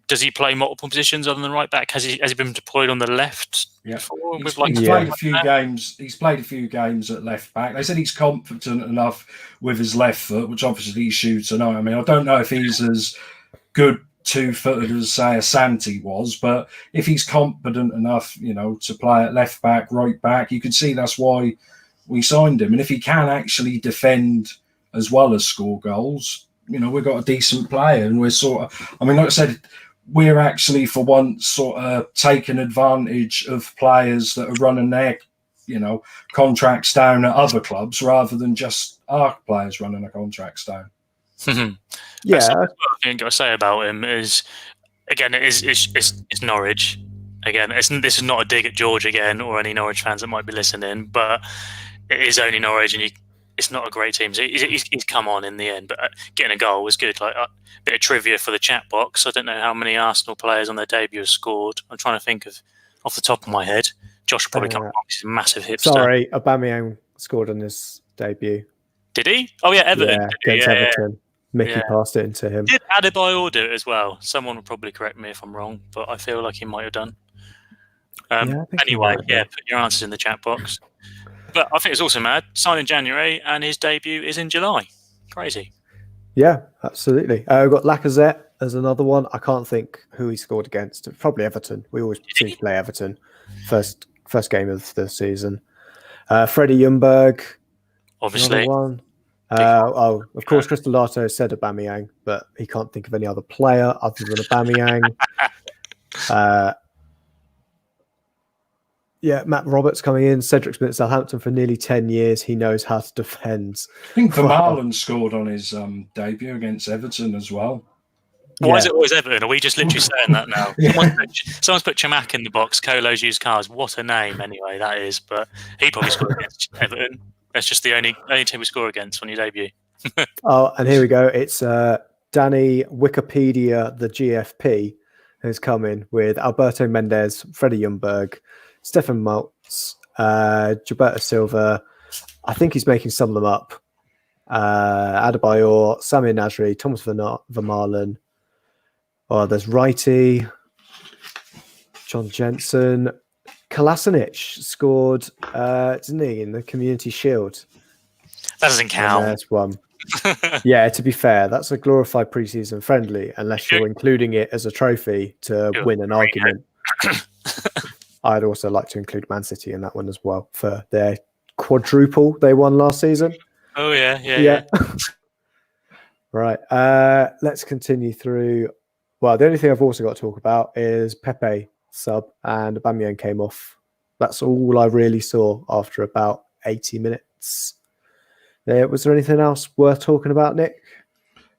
does he play multiple positions other than right back? Has he been deployed on the left? Yeah, before? he's played a few games. He's played a few games at left back. They said he's confident enough with his left foot, which obviously he shoots tonight. I mean, I don't know if he's as good two-footed as say a Santi was, but if he's confident enough, to play at left back, right back, you can see that's why we signed him. And if he can actually defend as well as score goals, we've got a decent player, and we're sort of. I mean, like I said, we're actually for once sort of taking advantage of players that are running their, contracts down at other clubs rather than just our players running their contracts down. Yeah, what I think I've got to say about him is, again, it's Norwich. Again, this is not a dig at George again or any Norwich fans that might be listening, but it is only Norwich, and it's not a great team. So he's come on in the end, but getting a goal was good. Like a bit of trivia for the chat box. I don't know how many Arsenal players on their debut have scored. I'm trying to think of off the top of my head. Josh will probably come along. He's a massive hipster. Sorry, Aubameyang scored on his debut. Did he? Oh yeah, Everton. Yeah, against Everton. Mickey passed it into him. Did ABW do it as well? Someone will probably correct me if I'm wrong, but I feel like he might have done. Anyway, put your answers in the chat box. But I think it's also mad. Signed in January, and his debut is in July. Crazy. Yeah, absolutely. We've got Lacazette as another one. I can't think who he scored against. Probably Everton. We always seem to play Everton. First game of the season. Freddie Ljungberg. Obviously. One. Of course, Crystal Lato said Aubameyang, but he can't think of any other player other than Aubameyang. Matt Roberts coming in. Cedric's been at Southampton for nearly 10 years. He knows how to defend. I think Vermaelen scored on his debut against Everton as well. Why is it always Everton? Are we just literally saying that now? Someone's put Chamak in the box. Colo's used cars. What a name, anyway, that is. But he probably scored against Everton. That's just the only team we score against when you debut. And here we go. It's Danny Wikipedia, the GFP, who's come in with Alberto Mendes, Freddie Ljungberg, Stefan Maltz, Gilberto Silva. I think he's making some of them up. Adebayor, Samir Nasri, Thomas Vermaelen. There's Righty, John Jensen. Kolasinac scored, didn't he, in the Community Shield? That doesn't count. There's one. Yeah, to be fair, that's a glorified preseason friendly, unless you're including it as a trophy to win an argument. I'd also like to include Man City in that one as well for their quadruple they won last season. Oh, yeah. Right. Let's continue through. Well, the only thing I've also got to talk about is Pepe sub and Aubameyang came off. That's all I really saw after about 80 minutes. Was there anything else worth talking about, Nick?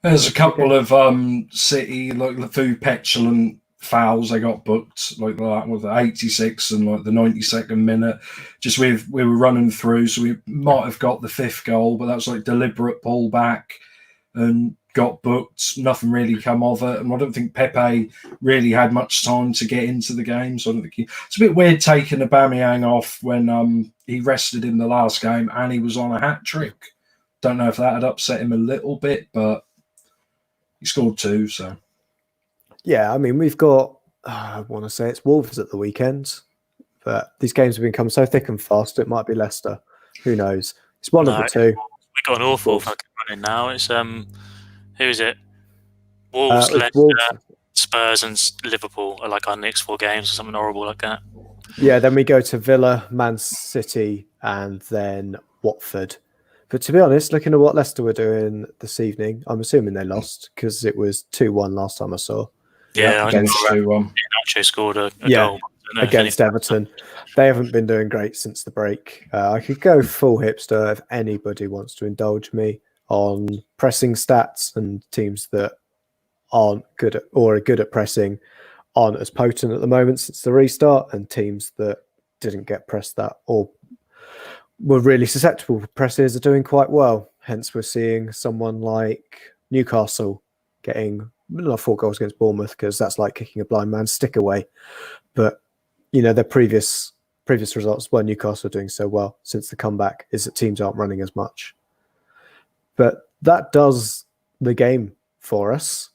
There's a couple of City, like the few petulant fouls they got booked, like that with the 86 and like the 92nd minute. Just we were running through, so we might have got the 5th goal, but that's like deliberate pullback and got booked. Nothing really come of it, and I don't think Pepe really had much time to get into the game. So I don't think it's a bit weird taking Aubameyang off when he rested in the last game and he was on a hat trick. Don't know if that had upset him a little bit, but he scored 2, so. Yeah, I mean, we've got, I want to say it's Wolves at the weekend, but these games have become so thick and fast, it might be Leicester. Who knows? It's one of the two. We've got an awful fucking running now. It's, who is it? Wolves, Leicester, Spurs and Liverpool are like our next 4 games or something horrible like that. Yeah, then we go to Villa, Man City, and then Watford. But to be honest, looking at what Leicester were doing this evening, I'm assuming they lost because it was 2-1 last time I saw. Yeah, against 2-1. Nacho scored a goal against Everton. They haven't been doing great since the break. I could go full hipster if anybody wants to indulge me on pressing stats, and teams that aren't good at or are good at pressing aren't as potent at the moment since the restart, and teams that didn't get pressed that or were really susceptible to presses are doing quite well. Hence, we're seeing someone like Newcastle getting not 4 goals against Bournemouth, because that's like kicking a blind man's stick away. But, you know, their previous results where Newcastle are doing so well since the comeback is that teams aren't running as much. But that does the game for us.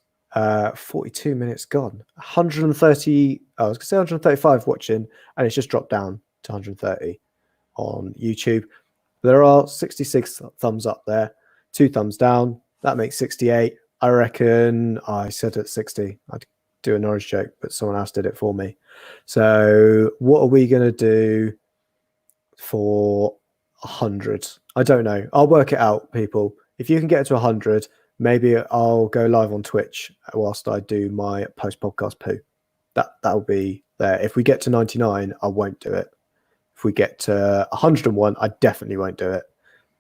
42 minutes gone. 130, I was going to say 135 watching, and it's just dropped down to 130 on YouTube. There are 66 thumbs up there, 2 thumbs down. That makes 68. I reckon I said at 60. I'd do a Norwich joke, but someone else did it for me. So what are we going to do for 100? I don't know. I'll work it out, people. If you can get it to 100, maybe I'll go live on Twitch whilst I do my post-podcast poo. That'll be there. If we get to 99, I won't do it. If we get to 101, I definitely won't do it.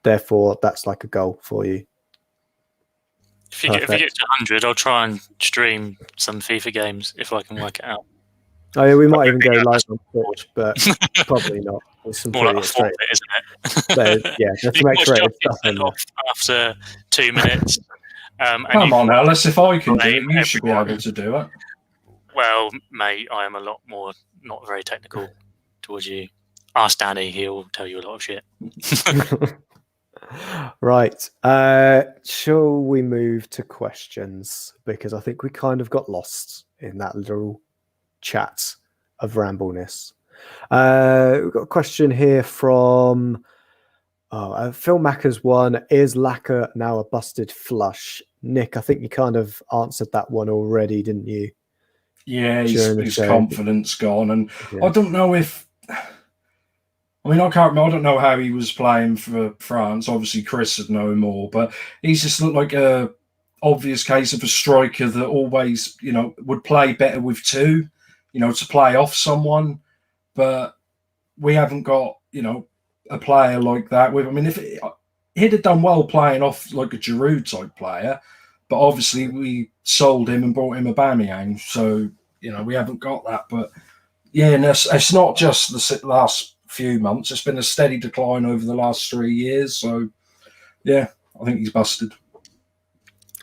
Therefore, that's like a goal for you. If you get to 100, I'll try and stream some FIFA games if I can work it out. Oh yeah, we might even go live on Twitch, but probably not. There's some more like a forfeit, isn't it? So, yeah, there's some X-rated stuff in off after 2 minutes. Come on, Ellis, if I can do it, you should be able to do it. Well, mate, I am a lot more not very technical towards you. Ask Danny, he'll tell you a lot of shit. Right. Shall we move to questions? Because I think we kind of got lost in that little chat of rambleness. We've got a question here from Phil Macker's one. Is Lacazette now a busted flush? Nick, I think you kind of answered that one already, didn't you? Yeah, his confidence gone. And yeah. I don't know if... I mean, I can't remember. I don't know how he was playing for France. Obviously, Chris would know more, but he's just looked like a obvious case of a striker that always, you know, would play better with 2, you know, to play off someone. But we haven't got, you know, a player like that. I mean, if he'd have done well playing off like a Giroud type player, but obviously we sold him and brought him Aubameyang, so you know we haven't got that. But yeah, and it's not just the last few months; it's been a steady decline over the last 3 years. So yeah, I think he's busted.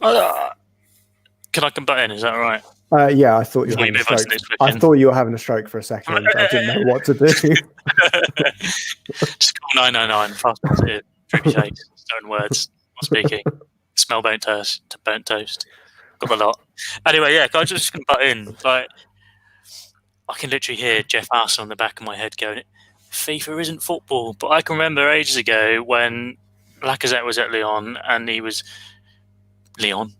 Can I come back in? Is that all right? Yeah, I thought you were having a stroke. I thought you were having a stroke for a second. I didn't know what to do. Just call 999. Fast positive. Tricky shakes. Stone words. Not speaking. Smell burnt toast. Got a lot. Anyway, yeah. I just can butt in. Like, I can literally hear Jeff Arsene on the back of my head going, FIFA isn't football. But I can remember ages ago when Lacazette was at Lyon and he was Lyon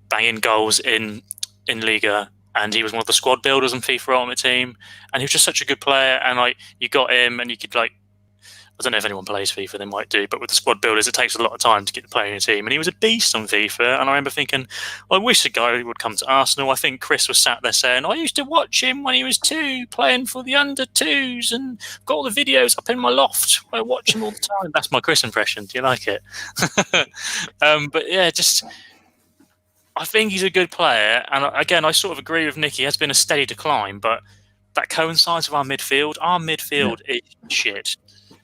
banging goals in Liga, and he was one of the squad builders on FIFA Ultimate Team, and he was just such a good player. And like, you got him, and you could like, I don't know if anyone plays FIFA, they might do, but with the squad builders, it takes a lot of time to get the player in your team. And he was a beast on FIFA. And I remember thinking, I wish a guy would come to Arsenal. I think Chris was sat there saying, I used to watch him when he was 2, playing for the under-2s, and got all the videos up in my loft. I watch him all the time. That's my Chris impression. Do you like it? But yeah, just, I think he's a good player. And again, I sort of agree with Nicky. It has been a steady decline, but that coincides with our midfield. Our midfield is shit.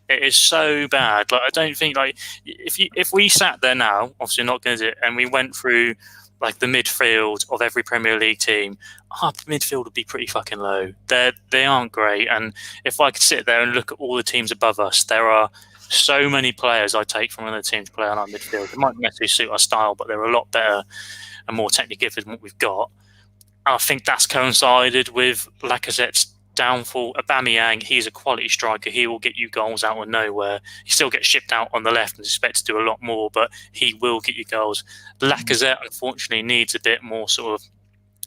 It is so bad. Like, I don't think, like, if we sat there now, obviously not going to do it, and we went through like the midfield of every Premier League team, our midfield would be pretty fucking low. They aren't great. And if I could sit there and look at all the teams above us, there are so many players I take from another team to play on our midfield. It might not necessarily suit our style, but they're a lot better and more technically gifted than what we've got. I think that's coincided with Lacazette's downfall. Aubameyang, he's a quality striker. He will get you goals out of nowhere. He still gets shipped out on the left and is expected to do a lot more, but he will get you goals. Lacazette, unfortunately, needs a bit more sort of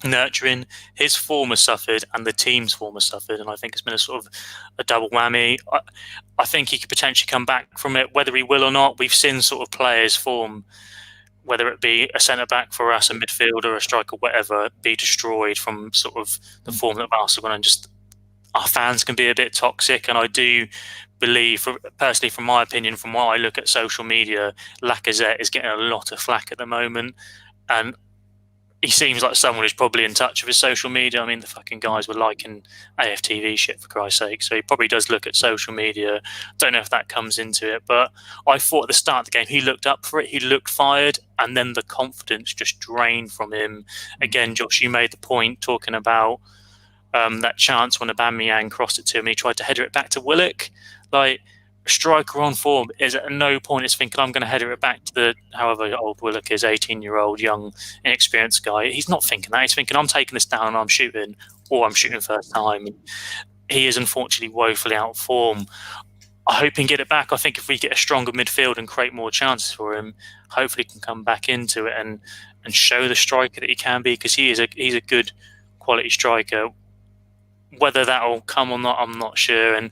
nurturing. His form has suffered and the team's form has suffered, and I think it's been a sort of a double whammy. I think he could potentially come back from it. Whether he will or not, we've seen sort of players form, whether it be a centre-back for us, a midfielder, a striker, whatever, be destroyed from sort of the form that Barcelona, and just our fans can be a bit toxic. And I do believe, personally, from my opinion, from what I look at social media, Lacazette is getting a lot of flack at the moment. And he seems like someone who's probably in touch with his social media. I mean, the fucking guys were liking AFTV shit, for Christ's sake. So he probably does look at social media. Don't know if that comes into it. But I thought at the start of the game, he looked up for it. He looked fired. And then the confidence just drained from him. Again, Josh, you made the point talking about that chance when Aubameyang crossed it to him. He tried to header it back to Willock. Like, a striker on form is at no point is thinking, I'm going to header it back to the, however old Willock is, 18-year-old, young, inexperienced guy. He's not thinking that. He's thinking, I'm taking this down and I'm shooting, or I'm shooting first time. And he is unfortunately woefully out of form. I hope he can get it back. I think if we get a stronger midfield and create more chances for him, hopefully he can come back into it and show the striker that he can be, because he's a good quality striker. Whether that'll come or not, I'm not sure. And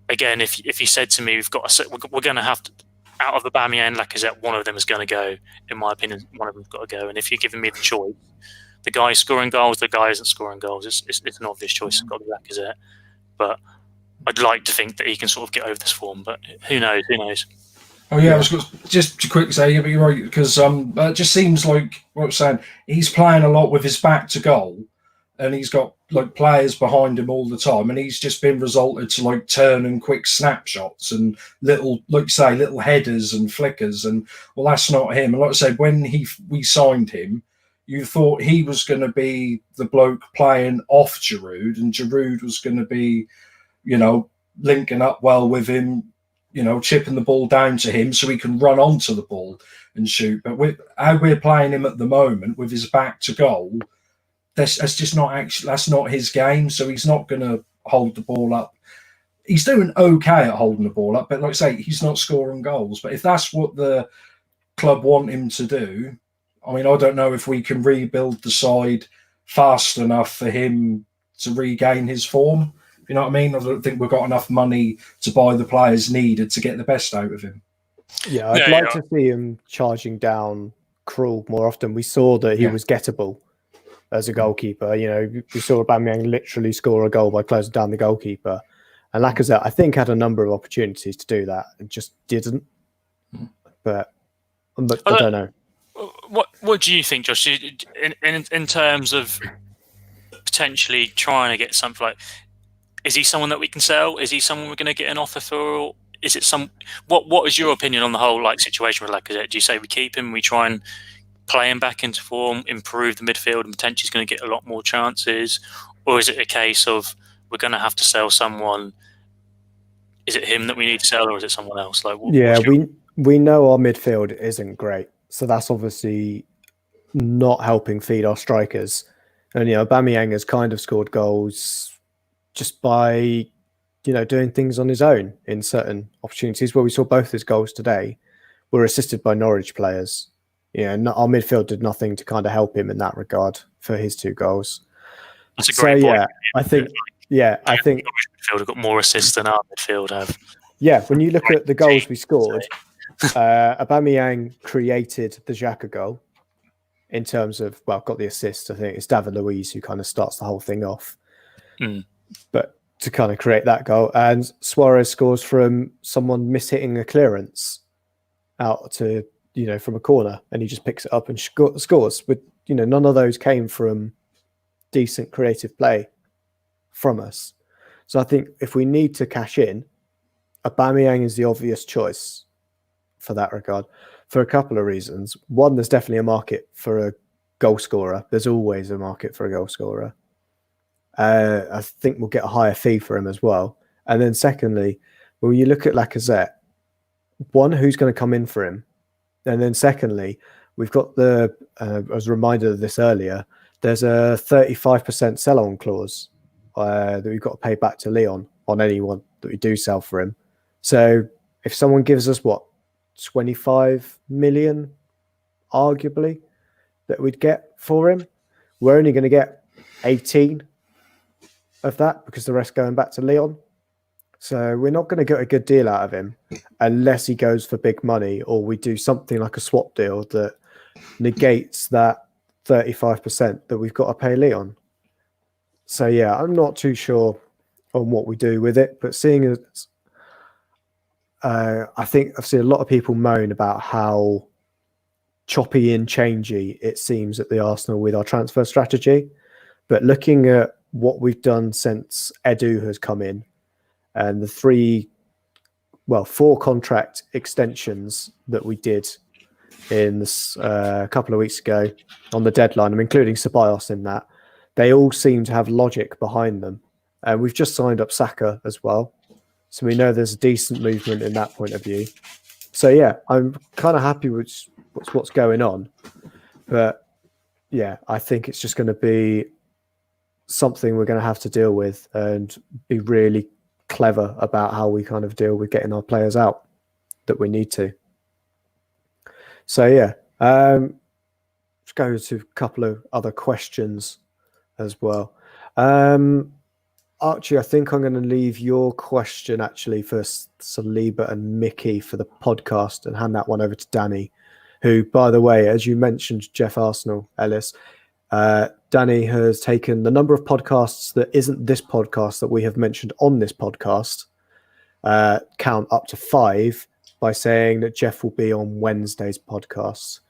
again, if you said to me, we're going to have to, out of Aubameyang and Lacazette, one of them is going to go. In my opinion, one of them's got to go. And if you're giving me the choice, the guy scoring goals, the guy isn't scoring goals. It's an obvious choice. It's got to be Lacazette. But I'd like to think that he can sort of get over this form. But who knows? Who knows? Oh yeah, I was just to quickly say, yeah, but you're right, because it just seems like what I'm saying. He's playing a lot with his back to goal, and he's got like players behind him all the time, and he's just been resulted to like turn and quick snapshots and little, like you say, little headers and flickers. And well, that's not him. And like I said, when we signed him, you thought he was going to be the bloke playing off Giroud, and Giroud was going to be, you know, linking up well with him, you know, chipping the ball down to him so he can run onto the ball and shoot. But with how we're playing him at the moment with his back to goal, that's just not actually, that's not his game. So he's not going to hold the ball up. He's doing okay at holding the ball up, but like I say, he's not scoring goals. But if that's what the club want him to do, I mean, I don't know if we can rebuild the side fast enough for him to regain his form. You know what I mean? I don't think we've got enough money to buy the players needed to get the best out of him. Yeah, I'd like to see him charging down Krul more often. We saw that he was gettable as a goalkeeper. You know, we saw Aubameyang literally score a goal by closing down the goalkeeper. And Lacazette, I think, had a number of opportunities to do that and just didn't. But I don't know. What do you think, Josh? In terms of potentially trying to get something like, is he someone that we can sell? Is he someone we're going to get an offer for? Or is it some? What is your opinion on the whole situation with Lacazette? Do you say we keep him, we try and play him back into form, improve the midfield, and potentially he's going to get a lot more chances? Or is it a case of we're going to have to sell someone? Is it him that we need to sell, or is it someone else? Like, we know our midfield isn't great, so that's obviously not helping feed our strikers. And you know, Aubameyang has kind of scored goals just by doing things on his own in certain opportunities. Where we saw both his goals today were assisted by Norwich players. Our midfield did nothing to kind of help him in that regard for his 2 goals. That's a great point. I think midfield have got more assists than our midfield have. Yeah, when you look at the goals we scored, Aubameyang created the Xhaka goal in terms of, got the assist. I think it's David Luiz who kind of starts the whole thing off. But to kind of create that goal, and Suarez scores from someone mishitting a clearance out to from a corner, and he just picks it up and scores. With none of those came from decent creative play from us. So I think if we need to cash in, Aubameyang is the obvious choice for that regard, for a couple of reasons. One, there's definitely a market for a goal scorer. There's always a market for a goal scorer. I think we'll get a higher fee for him as well. And then secondly, when you look at Lacazette, one, who's going to come in for him? And then secondly, we've got I was reminded of this earlier, there's a 35% sell-on clause that we've got to pay back to Lyon on anyone that we do sell for him. So if someone gives us 25 million, arguably, that we'd get for him, we're only going to get 18 of that because the rest going back to Lyon. So we're not going to get a good deal out of him unless he goes for big money, or we do something like a swap deal that negates that 35% that we've got to pay Lyon. So yeah, I'm not too sure on what we do with it, but seeing as I think I've seen a lot of people moan about how choppy and changey it seems at the Arsenal with our transfer strategy. But looking at what we've done since Edu has come in, and the 4 contract extensions that we did in this a couple of weeks ago on the deadline, I'm including Ceballos in that, they all seem to have logic behind them. And we've just signed up Saka as well. So we know there's a decent movement in that point of view. So yeah, I'm kind of happy with what's going on. But yeah, I think it's just going to be something we're going to have to deal with and be really clever about how we kind of deal with getting our players out that we need to. So yeah, let's go to a couple of other questions as well. Archie, I think I'm going to leave your question actually for Saliba and Mickey for the podcast and hand that one over to Danny, who, by the way, as you mentioned, Jeff Arsenal, Ellis, Danny has taken the number of podcasts that isn't this podcast that we have mentioned on this podcast, count up to 5 by saying that Jeff will be on Wednesday's podcast.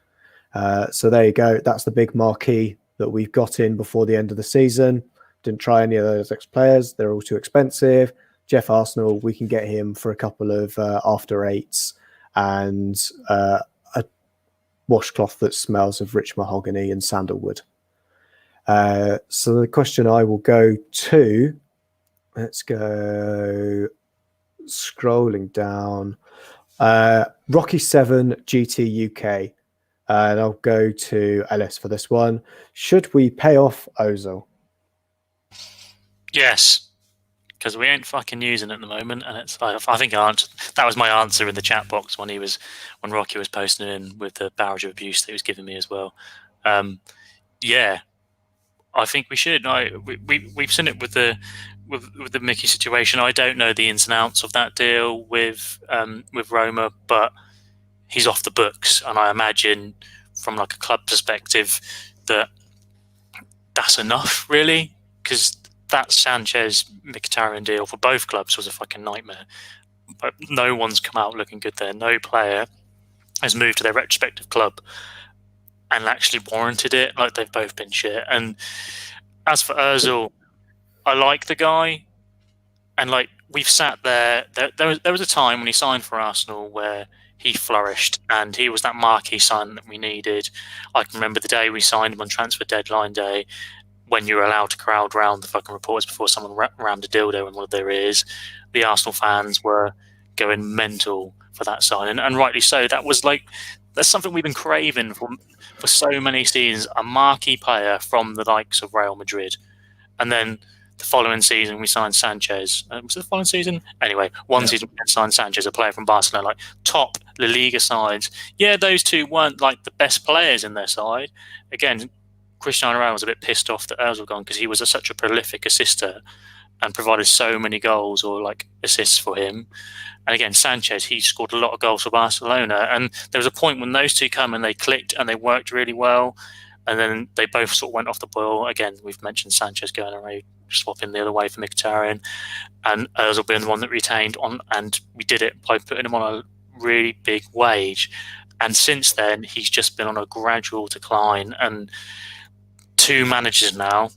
So there you go. That's the big marquee that we've got in before the end of the season. Didn't try any of those ex-players. They're all too expensive. Jeff Arsenal, we can get him for a couple of after eights and a washcloth that smells of rich mahogany and sandalwood. So the question I will go to, let's go scrolling down. Rocky7 GT UK. And I'll go to Ellis for this one. Should we pay off Ozil? Yes, because we ain't fucking using it at the moment, and it's. I think I answered, that was my answer in the chat box when Rocky was posting in with the barrage of abuse that he was giving me as well. Yeah, I think we should. We've seen it with the Mickey situation. I don't know the ins and outs of that deal with Roma, but he's off the books, and I imagine from like a club perspective that's enough, really, because that Sanchez Mkhitaryan deal for both clubs was a fucking nightmare. But no one's come out looking good there. No player has moved to their respective club and actually warranted it. Like, they've both been shit. And as for Ozil, I like the guy, and like we've sat there. There was a time when he signed for Arsenal where he flourished, and he was that marquee sign that we needed. I can remember the day we signed him on transfer deadline day, when you were allowed to crowd round the fucking reporters before someone rammed a dildo in one of their ears. The Arsenal fans were going mental for that sign, and rightly so. That's something we've been craving for so many seasons, a marquee player from the likes of Real Madrid. And then The following season, we signed Sanchez. Was it the following season? Anyway, one season we signed Sanchez, a player from Barcelona, like top La Liga sides. Yeah, those two weren't like the best players in their side. Again, Cristiano Ronaldo was a bit pissed off that Ozil gone because he was such a prolific assister and provided so many goals or like assists for him. And again, Sanchez, he scored a lot of goals for Barcelona. And there was a point when those two come and they clicked and they worked really well. And then they both sort of went off the boil. Again, we've mentioned Sanchez going away, swapping the other way for Mkhitaryan, and Ozil being the one that retained on. And we did it by putting him on a really big wage. And since then, he's just been on a gradual decline. And 2 managers now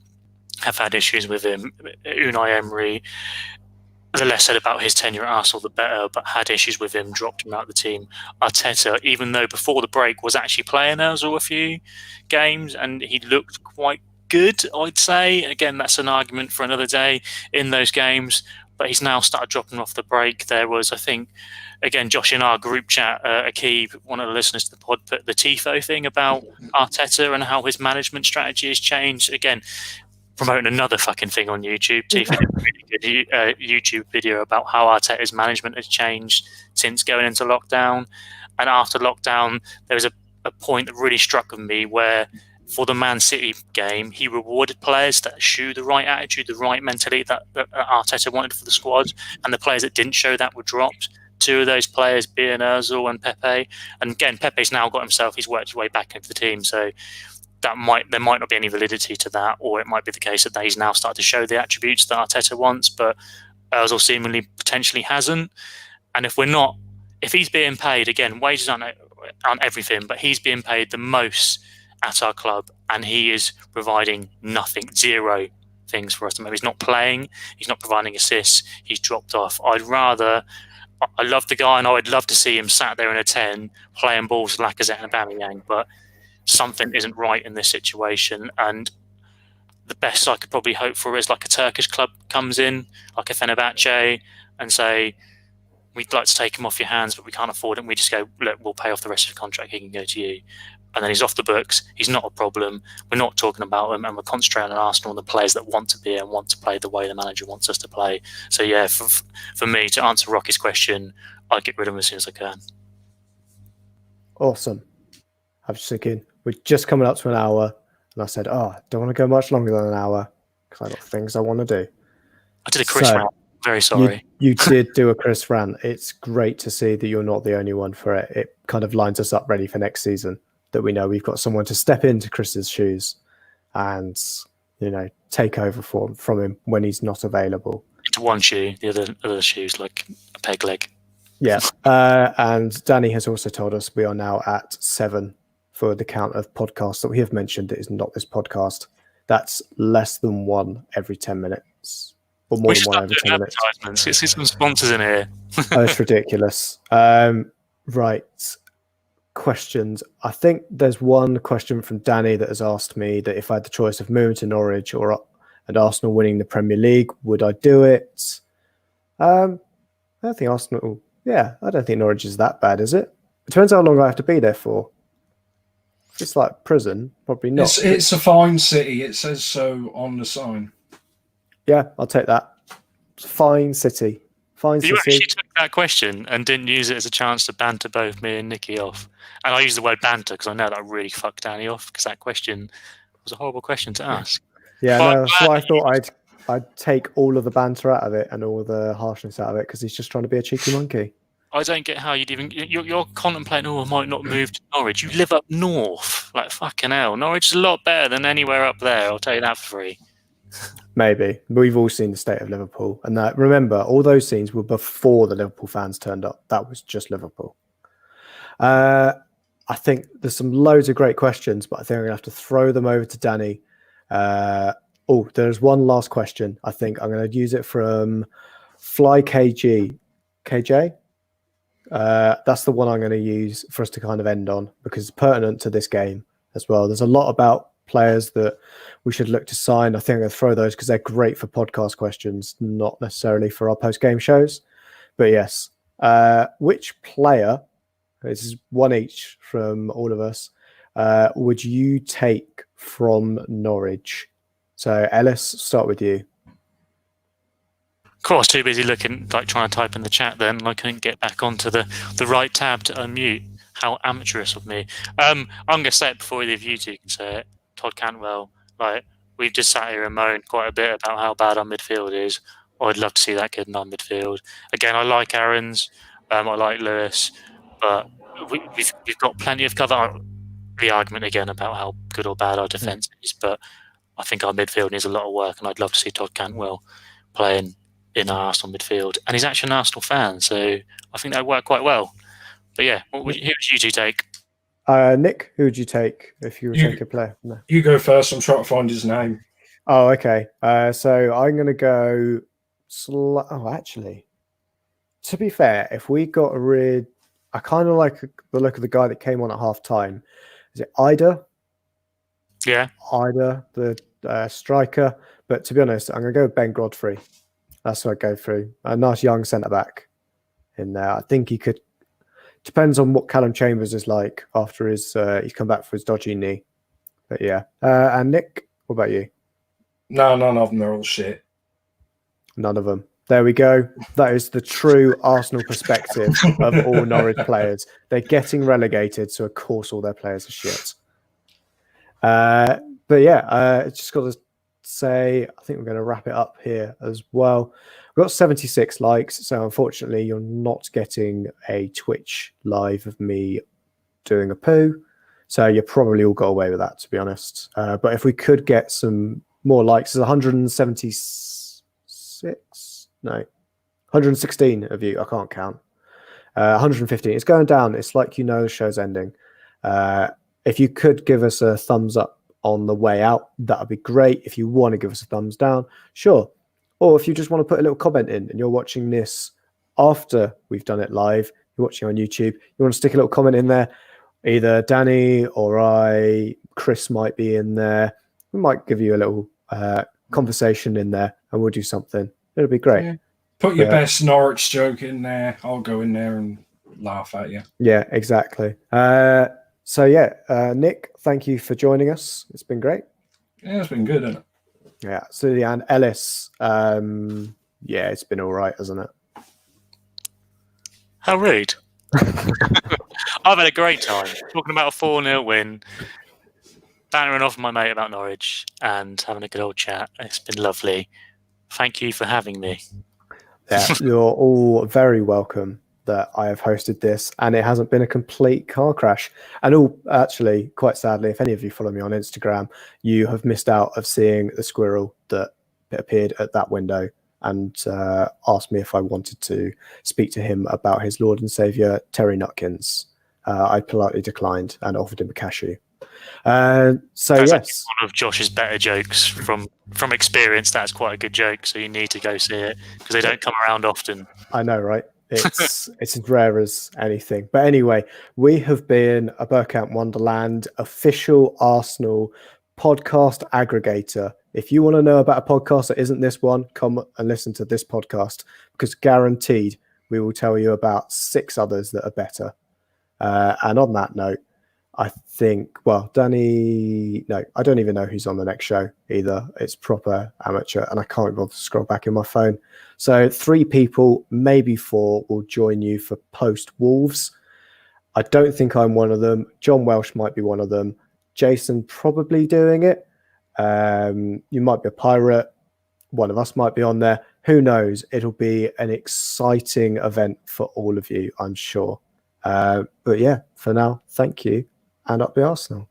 have had issues with him. Unai Emery, the less said about his tenure at Arsenal, the better, but had issues with him, dropped him out of the team. Arteta, even though before the break was actually playing Ozil a few games and he looked quite good, I'd say. Again, that's an argument for another day in those games, but he's now started dropping off the break. There was, I think, again, Josh in our group chat, Akib, one of the listeners to the pod, put the TIFO thing about Arteta and how his management strategy has changed. Again, promoting another fucking thing on YouTube. Tifo did a really good YouTube video about how Arteta's management has changed since going into lockdown. And after lockdown, there was a point that really struck with me where for the Man City game, he rewarded players that showed the right attitude, the right mentality that Arteta wanted for the squad. And the players that didn't show that were dropped. 2 of those players being Ozil and Pepe. And again, Pepe's now got himself, he's worked his way back into the team. So there might not be any validity to that, or it might be the case that he's now started to show the attributes that Arteta wants, but Ozil seemingly potentially hasn't. And if he's being paid, again, wages aren't everything, but he's being paid the most at our club, and he is providing nothing, 0 things for us. Maybe he's not playing, he's not providing assists, he's dropped off. I love the guy, and I would love to see him sat there in a 10 playing balls with Lacazette and Aubameyang, but something isn't right in this situation. And the best I could probably hope for is like a Turkish club comes in, like a Fenerbahce, and say, we'd like to take him off your hands, but we can't afford him. We just go, look, we'll pay off the rest of the contract. He can go to you. And then he's off the books. He's not a problem. We're not talking about him, and we're concentrating on Arsenal and the players that want to be and want to play the way the manager wants us to play. So yeah, for me, to answer Rocky's question, I'd get rid of him as soon as I can. Awesome. I was just thinking, we're just coming up to an hour, and I said, I don't want to go much longer than an hour because I've got things I want to do. I did a Chris rant. Very sorry. You did do a Chris rant. It's great to see that you're not the only one for it. It kind of lines us up ready for next season, that we know we've got someone to step into Chris's shoes and, take over from him when he's not available. Into one shoe, the other shoe's like a peg leg. Yeah. And Danny has also told us we are now at 7 for the count of podcasts that we have mentioned. It is not this podcast. That's less than 1 every 10 minutes. Or more than 1 every 10 minutes. Let's get some sponsors in here. It's ridiculous. Right. Questions. I think there's one question from Danny that has asked me that if I had the choice of moving to Norwich and Arsenal winning the Premier League, would I do it? I don't think Arsenal... Yeah, I don't think Norwich is that bad, is it? It depends how long I have to be there for. If it's like prison, probably not. It's a fine city. It says so on the sign. Yeah, I'll take that. It's a fine city. Fine city. You actually took that question and didn't use it as a chance to banter both me and Nicky off. And I use the word banter because I know that really fucked Danny off, because that question was a horrible question to ask. Yeah, no, that's why I thought I'd take all of the banter out of it and all the harshness out of it, because he's just trying to be a cheeky monkey. I don't get how you'd even... You're contemplating, I might not move to Norwich. You live up north. Like, fucking hell. Norwich is a lot better than anywhere up there. I'll tell you that for free. Maybe. We've all seen the state of Liverpool. And remember, all those scenes were before the Liverpool fans turned up. That was just Liverpool. I think there's some loads of great questions, but I think I'm going to have to throw them over to Danny. There's one last question. I think I'm going to use it from Fly KG. KJ? That's the one I'm going to use for us to kind of end on, because it's pertinent to this game as well. There's a lot about players that we should look to sign. I think I'm going to throw those because they're great for podcast questions, not necessarily for our post-game shows. But yes, which player, this is one each from all of us, would you take from Norwich? So Ellis, start with you. Cool, I was too busy looking, like trying to type in the chat then, and I couldn't get back onto the right tab to unmute. How amateurish of me. I'm going to say it before either of you two can say it. Todd Cantwell, like, we've just sat here and moaned quite a bit about how bad our midfield is. I'd love to see that kid in our midfield. Again, I like Aaron's, I like Lewis, but we've got plenty of cover. The argument again about how good or bad our defence is, but I think our midfield needs a lot of work, and I'd love to see Todd Cantwell playing in our Arsenal midfield. And he's actually an Arsenal fan, so I think that would work quite well. But yeah, who would you two take? Nick, who would you take if you were taking a player? No. You go first. I'm trying to find his name. Oh, okay. So I'm going to go... actually, to be fair, if we got rid... I kind of like the look of the guy that came on at half-time. Is it Ida? Yeah. Ida, the striker. But to be honest, I'm going to go with Ben Godfrey. That's what I'd go through. A nice young centre-back in there. I think he could... Depends on what Callum Chambers is like after he's come back for his dodgy knee. But yeah. And Nick, what about you? No, none of them. They're all shit. None of them. There we go. That is the true Arsenal perspective of all Norwich players. They're getting relegated, so of course all their players are shit. But yeah, just got to say, I think we're going to wrap it up here as well. We've got 76 likes, so unfortunately you're not getting a Twitch live of me doing a poo. So you probably all got away with that, to be honest. But if we could get some more likes, there's 176, no, 116 of you. I can't count. 115. It's going down. It's like the show's ending. If you could give us a thumbs up on the way out, that would be great. If you want to give us a thumbs down, sure. Or if you just want to put a little comment in and you're watching this after we've done it live, you're watching on YouTube, you want to stick a little comment in there. Either Danny or I, Chris might be in there. We might give you a little conversation in there and we'll do something. It'll be great. Yeah. Put your best Norwich joke in there. I'll go in there and laugh at you. Yeah, exactly. So yeah, Nick, thank you for joining us. It's been great. Yeah, it's been good, hasn't it? Yeah, absolutely. And Ellis, yeah, it's been all right, hasn't it? How rude. I've had a great time talking about a 4-0 win, bantering off my mate about Norwich and having a good old chat. It's been lovely. Thank you for having me. Yeah, you're all very welcome that I have hosted this, and it hasn't been a complete car crash. And actually, quite sadly, if any of you follow me on Instagram, you have missed out of seeing the squirrel that appeared at that window and asked me if I wanted to speak to him about his Lord and Saviour, Terry Nutkins. I politely declined and offered him a cashew. So that's yes, one of Josh's better jokes from experience. That's quite a good joke, so you need to go see it because they don't come around often. I know, right? It's as rare as anything. But anyway, we have been a Bergkamp Wonderland official Arsenal podcast aggregator. If you want to know about a podcast that isn't this one, come and listen to this podcast because guaranteed we will tell you about 6 others that are better. And on that note, I think, well, Danny, no, I don't even know who's on the next show either. It's proper amateur and I can't bother to scroll back in my phone. So 3 people, maybe 4 will join you for post Wolves. I don't think I'm one of them. John Welsh might be one of them. Jason probably doing it. You might be a pirate. One of us might be on there. Who knows? It'll be an exciting event for all of you, I'm sure. But yeah, for now, thank you. And up the Arsenal.